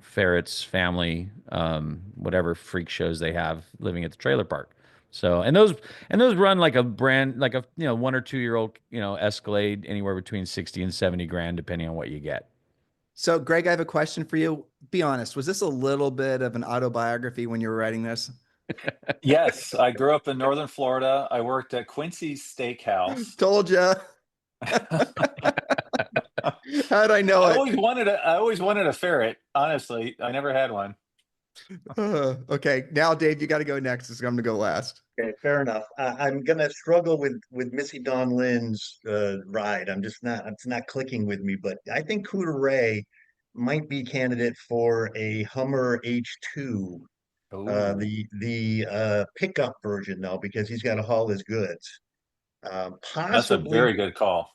S3: ferrets, family, whatever freak shows they have living at the trailer park. So, and those run like a brand, like a 1 or 2 year old, Escalade, anywhere between 60 and 70 grand, depending on what you get.
S1: So, Greg, I have a question for you. Be honest, was this a little bit of an autobiography when you were writing this?
S4: Yes, I grew up in Northern Florida. I worked at Quincy's Steakhouse.
S1: Told ya. How'd I know
S4: I
S1: it?
S4: always wanted a ferret. Honestly, I never had one.
S1: Okay, now Dave, you got to go next. I'm going to go last.
S2: Okay, fair enough. I'm gonna struggle with Missy Dawn Lynn's ride. It's not clicking with me. But I think Cooter Ray might be candidate for a Hummer H2,
S4: Ooh,
S2: the pickup version though, because he's got to haul his goods.
S4: that's a
S2: Possibly
S4: very good call.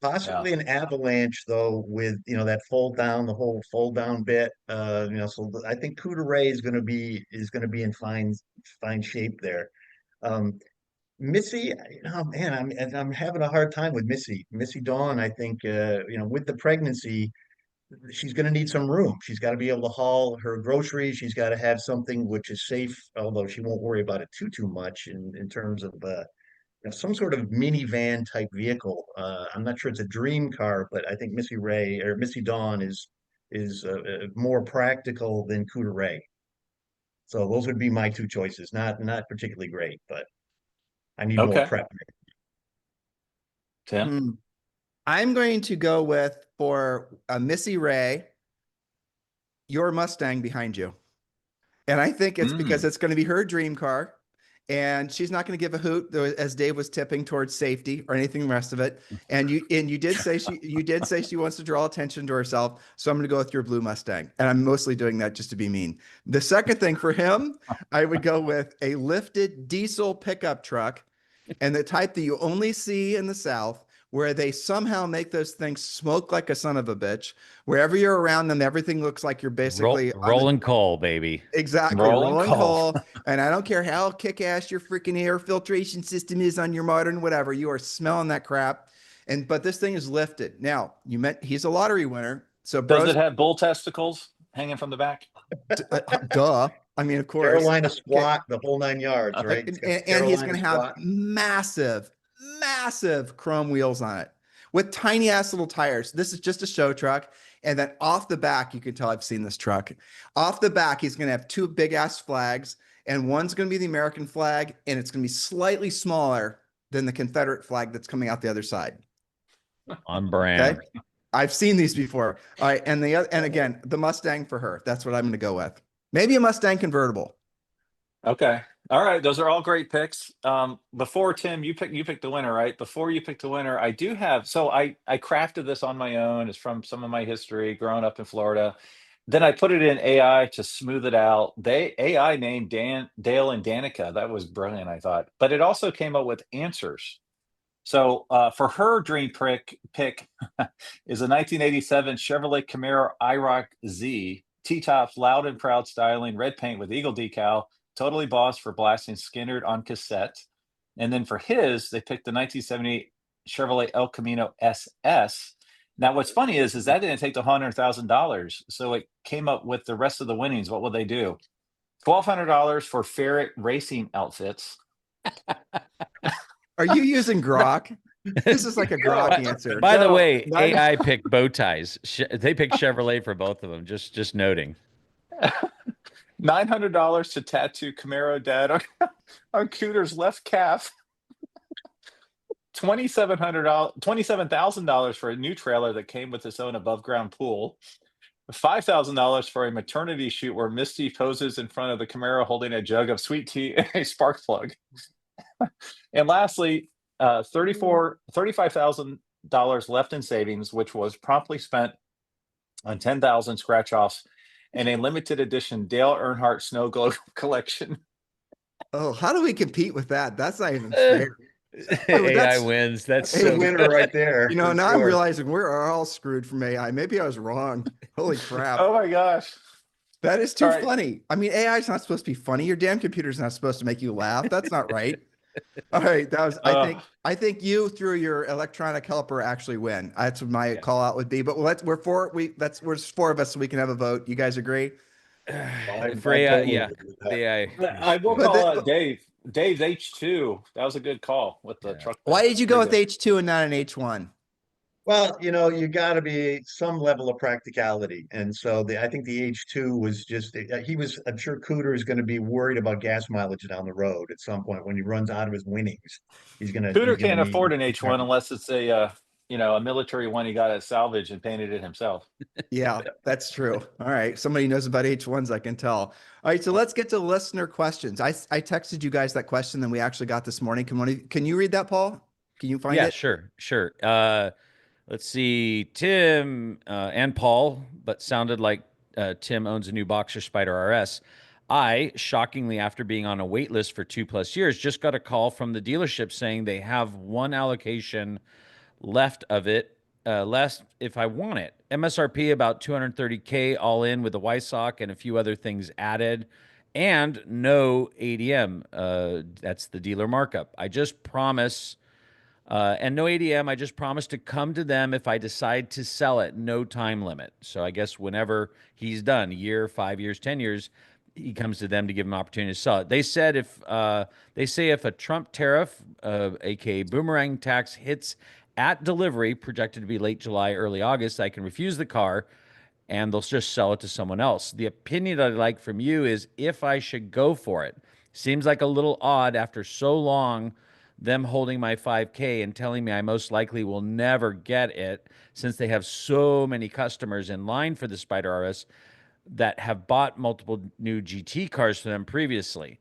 S4: Yeah.
S2: Possibly an Avalanche though, with that fold down, the whole fold down bit. So I think Cooter Ray is gonna be in fine shape there. Um, Missy, oh man, I'm having a hard time with Missy Dawn. I think with the pregnancy, she's going to need some room. She's got to be able to haul her groceries. She's got to have something which is safe, although she won't worry about it too much in terms of some sort of minivan type vehicle. I'm not sure it's a dream car, but I think Missy Dawn is more practical than Cooter Ray. So those would be my two choices. Not particularly great, but I need more
S4: Okay,
S2: prep.
S4: Tim.
S1: Hmm. I'm going to go with, for Missy Ray, your Mustang behind you. And I think it's because
S4: Mm.
S1: it's going to be her dream car. And she's not going to give a hoot, though, as Dave was tipping towards safety or anything the rest of it. And you did say she wants to draw attention to herself. So I'm going to go with your blue Mustang. And I'm mostly doing that just to be mean. The second thing for him, I would go with a lifted diesel pickup truck, and the type that you only see in the South, where they somehow make those things smoke like a son of a bitch. Wherever you're around them, everything looks like you're basically on the
S3: Rolling coal, baby.
S1: exactly
S4: Rolling
S1: rolling
S4: call.
S1: coal. And I don't care how kick-ass your freaking air filtration system is on your modern whatever, you are smelling that crap. But this thing is lifted. Now, he's a lottery winner. So
S4: Does it
S1: bros,
S4: have bull testicles hanging from the back?
S1: duh. I mean, of course.
S2: Carolina
S1: Okay.
S2: squat, the whole 9 yards, right? It's got the
S1: And he's
S2: Carolina
S1: going to have
S2: squat.
S1: massive chrome wheels on it with tiny ass little tires. This is just a show truck. And then off the back, you can tell I've seen this truck. Off the back, he's going to have two big ass flags, and one's going to be the American flag, and it's going to be slightly smaller than the Confederate flag that's coming out the other side.
S3: On brand.
S1: Okay. I've seen these before. All right. And again, the Mustang for her. That's what I'm going to go with. Maybe a Mustang convertible.
S4: Okay. All right. Those are all great picks. Before Tim, you picked the winner, right? Before you pick the winner, I do have, so I crafted this on my own. It's from some of my history growing up in Florida. Then I put it in AI to smooth it out. AI named Dale and Danica. That was brilliant, I thought. But it also came up with answers. So for her dream pick is a 1987 Chevrolet Camaro IROC Z, T-tops, loud and proud styling, red paint with eagle decal, totally boss for blasting Skinnerd on cassette. And then for his, they picked the 1978 Chevrolet El Camino SS. Now, what's funny is that didn't take the $100,000. So it came up with the rest of the winnings. What will they do? $1,200 for ferret racing outfits.
S1: Are you using Grok? This is like a grok answer.
S3: By the
S4: No,
S3: way,
S1: not-
S3: AI picked bow ties. They picked Chevrolet for both of them. Just noting.
S4: $900 to tattoo Camaro dad on Cooter's left calf. $27,000 for a new trailer that came with its own above ground pool. $5,000 for a maternity shoot where Misty poses in front of the Camaro holding a jug of sweet tea and a spark plug. And lastly, $35,000 left in savings, which was promptly spent on 10,000 scratch offs and a limited edition Dale Earnhardt snow globe collection.
S1: Oh, how do we compete with that? That's not even fair.
S3: AI
S1: that's-
S3: wins. That's
S2: That's a
S3: so
S2: winner
S3: good.
S2: right there.
S1: You know,
S2: for
S1: now I'm
S2: sure.
S1: realizing we're all screwed from AI. Maybe I was wrong. Holy crap.
S4: Oh my gosh.
S1: That is too
S4: All right.
S1: funny. I mean, AI is not supposed to be funny. Your damn computer's not supposed to make you laugh. That's not right. All right, that was. I think you through your electronic helper actually win. That's what my call out would be. But we're four of us, so we can have a vote. You guys agree?
S3: For AI,
S2: totally
S3: yeah.
S2: agree with that.
S3: The AI.
S4: I will
S1: But
S4: call
S1: the-
S4: out Dave. Dave's H2. That was a good call with the truck.
S1: Why did you go with
S4: Pretty
S1: H2 and not an H1?
S2: Well, you got to be some level of practicality, and so I think the H2 was just he was. I'm sure Cooter is going to be worried about gas mileage down the road at some point when he runs out of his winnings. He's gonna.
S4: good. Cooter
S2: he's gonna
S4: can't
S2: need-
S4: afford an H1 unless it's a military one he got at salvage and painted it himself.
S1: Yeah, that's true. All right. Somebody knows about H1s, I can tell. All right. So let's get to listener questions. I texted you guys that question that we actually got this morning. Can you read that, Paul? Can you find
S3: Yeah,
S1: it?
S3: sure. Let's see. Tim and Paul, but sounded like Tim owns a new Boxer Spyder RS. I, shockingly, after being on a wait list for 2+ years, just got a call from the dealership saying they have one allocation left of it, less if I want it. MSRP about $230K all in with the YSOC and a few other things added, and no ADM. That's the dealer markup. I just promise. And no ADM, I just promise to come to them if I decide to sell it. No time limit. So I guess whenever he's done, a year, 5 years, 10 years, he comes to them to give him an opportunity to sell it. They said if a Trump tariff, aka boomerang tax, hits at delivery, projected to be late July, early August, I can refuse the car and they'll just sell it to someone else. The opinion that I'd like from you is if I should go for it. Seems like a little odd after so long them holding my 5K and telling me I most likely will never get it since they have so many customers in line for the Spyder RS that have bought multiple new GT cars for them previously.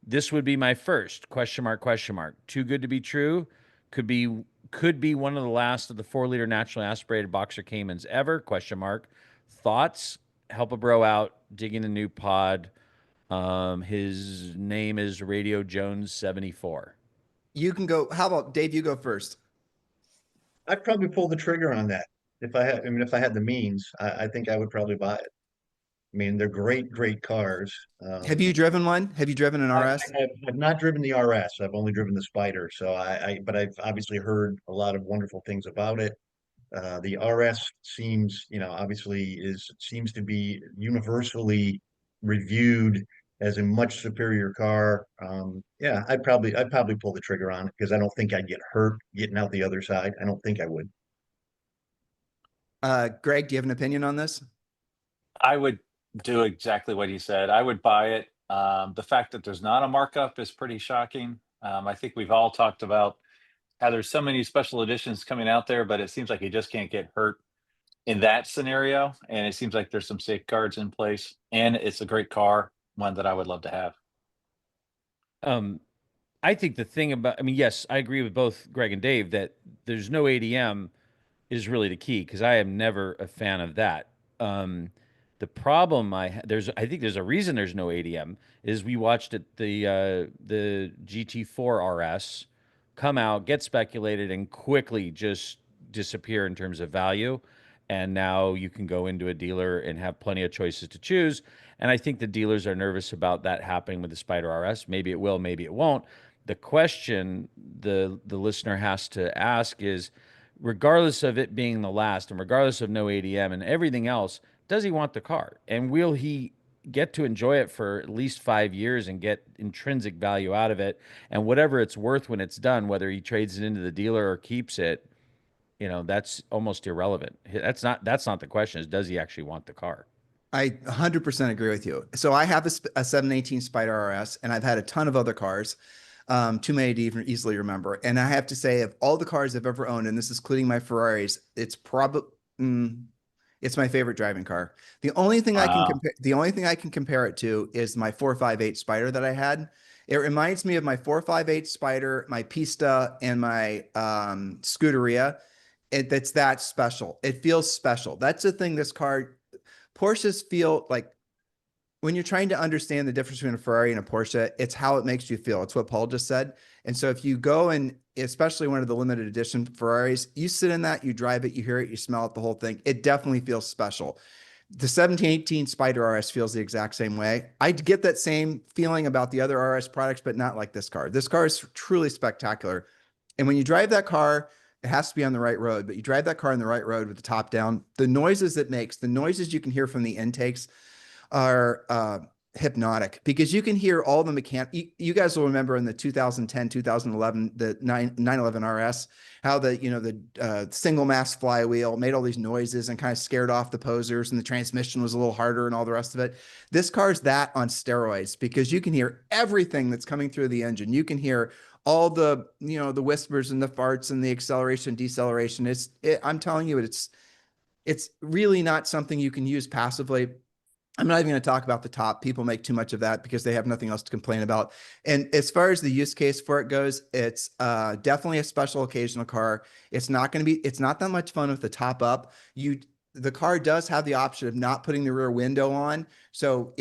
S3: This would be my first question mark. Too good to be true. Could be one of the last of the 4-liter naturally aspirated boxer Caymans ever, question mark. Thoughts? Help a bro out digging a new pod. His name is Radio Jones 74.
S1: You can go. How about Dave? You go first.
S2: I'd probably pull the trigger on that if I had. I mean, if I had the means, I think I would probably buy it. I mean, they're great cars.
S1: Have you driven one? Have you driven an RS?
S2: I've not driven the RS. I've only driven the Spyder. So but I've obviously heard a lot of wonderful things about it. The RS seems, obviously seems to be universally reviewed as a much superior car. Yeah, I'd probably pull the trigger on it because I don't think I'd get hurt getting out the other side. I don't think I would.
S1: Greg, do you have an opinion on this?
S4: I would do exactly what he said. I would buy it. The fact that there's not a markup is pretty shocking. I think we've all talked about how there's so many special editions coming out there, but it seems like you just can't get hurt in that scenario. And it seems like there's some safeguards in place. And it's a great car, one that I would love to have.
S3: I think the thing about, I mean, yes, I agree with both Greg and Dave that there's no ADM is really the key because I am never a fan of that. The problem I think there's a reason there's no ADM is we watched the GT4 RS come out, get speculated, and quickly just disappear in terms of value. And now you can go into a dealer and have plenty of choices to choose. And I think the dealers are nervous about that happening with the Spyder RS. Maybe it will, maybe it won't. The question the listener has to ask is, regardless of it being the last and regardless of no ADM and everything else, does he want the car? And will he get to enjoy it for at least 5 years and get intrinsic value out of it. And whatever it's worth when it's done, whether he trades it into the dealer or keeps it, that's almost irrelevant. That's not the question, is does he actually want the car?
S1: I 100% agree with you. So I have a 718 Spyder RS, and I've had a ton of other cars, too many to even easily remember. And I have to say, of all the cars I've ever owned, and this is including my Ferraris, it's probably it's my favorite driving car. The only thing I can compare it to is my 458 Spyder that I had. It reminds me of my 458 Spyder, my Pista, and my Scuderia. That's that special. It feels special. That's the thing. This car, Porsches feel like, when you're trying to understand the difference between a Ferrari and a Porsche, it's how it makes you feel. It's what Paul just said. And so if you go and, especially one of the limited edition Ferraris, you sit in that, you drive it, you hear it, you smell it, the whole thing, it definitely feels special. The 1718 Spyder RS feels the exact same way. I get that same feeling about the other RS products, but not like this car. This car is truly spectacular. And when you drive that car, it has to be on the right road, but you drive that car on the right road with the top down, the noises it makes, the noises you can hear from the intakes are hypnotic, because you can hear all the you guys will remember in the 2010, 2011, the 911 RS, how the single mass flywheel made all these noises and kind of scared off the posers, and the transmission was a little harder and all the rest of it. This car's that on steroids, because you can hear everything that's coming through the engine. You can hear all the, the whispers and the farts and the acceleration, deceleration. I'm telling you, it's really not something you can use passively. I'm not even going to talk about the top. People make too much of that because they have nothing else to complain about. And as far as the use case for it goes, it's definitely a special occasional car. It's not that much fun with the top up. The car does have the option of not putting the rear window on. So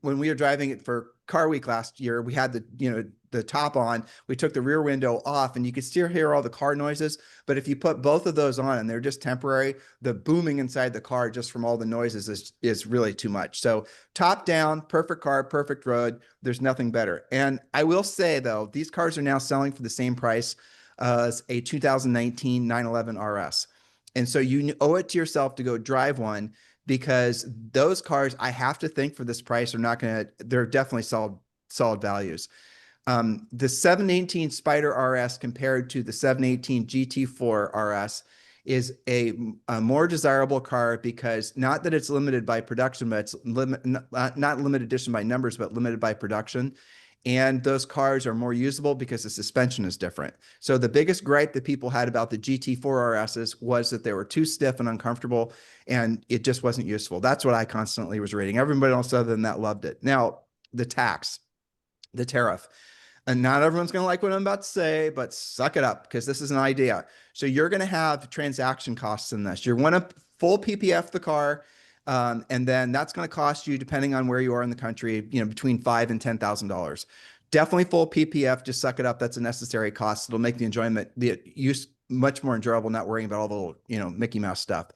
S1: when we were driving it for Car Week last year, we had the top on, we took the rear window off, and you could still hear all the car noises. But if you put both of those on and they're just temporary, the booming inside the car just from all the noises is really too much. So top down, perfect car, perfect road. There's nothing better. And I will say, though, these cars are now selling for the same price as a 2019 911 RS. And so you owe it to yourself to go drive one, because those cars, I have to think, for this price, they're definitely solid values. The 718 Spyder RS compared to the 718 GT4 RS is a more desirable car, because not that it's limited by production, but it's not limited edition by numbers, but limited by production. And those cars are more usable because the suspension is different. So the biggest gripe that people had about the GT4 RSs was that they were too stiff and uncomfortable, and it just wasn't useful. That's what I constantly was reading. Everybody else other than that loved it. Now, the tariff. And not everyone's going to like what I'm about to say, but suck it up, because this is an idea. So you're going to have transaction costs in this. You're going to full PPF the car, and then that's going to cost you, depending on where you are in the country, between $5,000 and $10,000. Definitely full PPF. Just suck it up. That's a necessary cost. It'll make the use much more enjoyable, not worrying about all the little, Mickey Mouse stuff.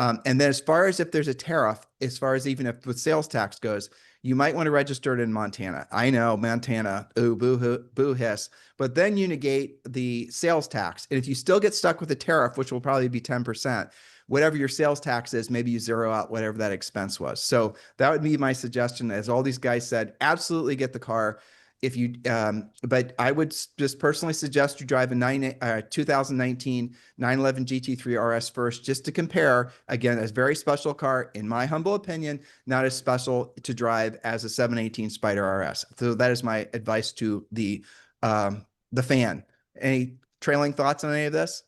S1: And then as far as if there's a tariff, as far as even if with sales tax goes, you might want to register it in Montana. I know, Montana, ooh, boo hiss. But then you negate the sales tax. And if you still get stuck with a tariff, which will probably be 10%, whatever your sales tax is, maybe you zero out whatever that expense was. So that would be my suggestion. As all these guys said, absolutely get the car. But I would just personally suggest you drive a 2019 911 GT3 RS first, just to compare. Again, a very special car, in my humble opinion, not as special to drive as a 718 Spyder RS. So that is my advice to the fan. Any trailing thoughts on any of this?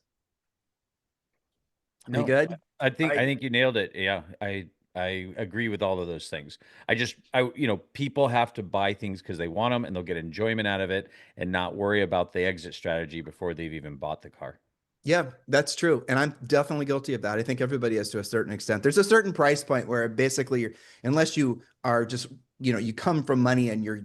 S3: No,
S1: you good?
S3: I think you nailed it. Yeah, I agree with all of those things. People have to buy things because they want them, and they'll get enjoyment out of it, and not worry about the exit strategy before they've even bought the car.
S1: Yeah, that's true. And I'm definitely guilty of that. I think everybody is, to a certain extent. There's a certain price point where basically unless you are just, you come from money and you're,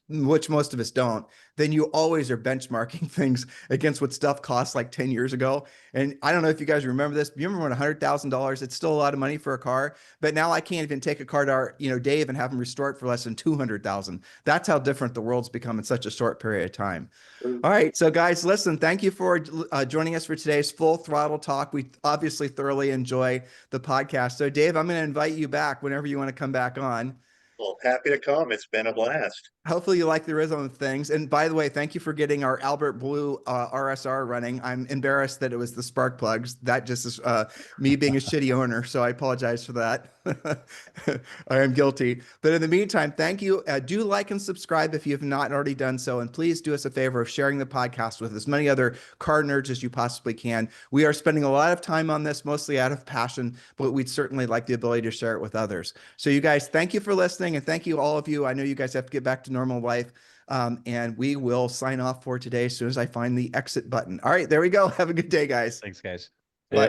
S1: which most of us don't, then you always are benchmarking things against what stuff costs like 10 years ago. And I don't know if you guys remember this, but you remember when $100,000, it's still a lot of money for a car, but now I can't even take a car to our, Dave and have him restore it for less than 200,000. That's how different the world's become in such a short period of time. All right. So guys, listen, thank you for joining us for today's Full Throttle Talk. We obviously thoroughly enjoy the podcast. So Dave, I'm going to invite you back whenever you want to come back on.
S2: Well, happy to come. It's been a blast.
S1: Hopefully you like the rhythm of things. And by the way, thank you for getting our Albert Blue RSR running. I'm embarrassed that it was the spark plugs. That just is me being a shitty owner. So I apologize for that. I am guilty. But in the meantime, thank you. Do like and subscribe if you have not already done so. And please do us a favor of sharing the podcast with as many other car nerds as you possibly can. We are spending a lot of time on this, mostly out of passion, but we'd certainly like the ability to share it with others. So you guys, thank you for listening. And thank you all of you. I know you guys have to get back to normal life. And we will sign off for today as soon as I find the exit button. All right, there we go. Have a good day, guys.
S3: Thanks, guys.
S1: Bye.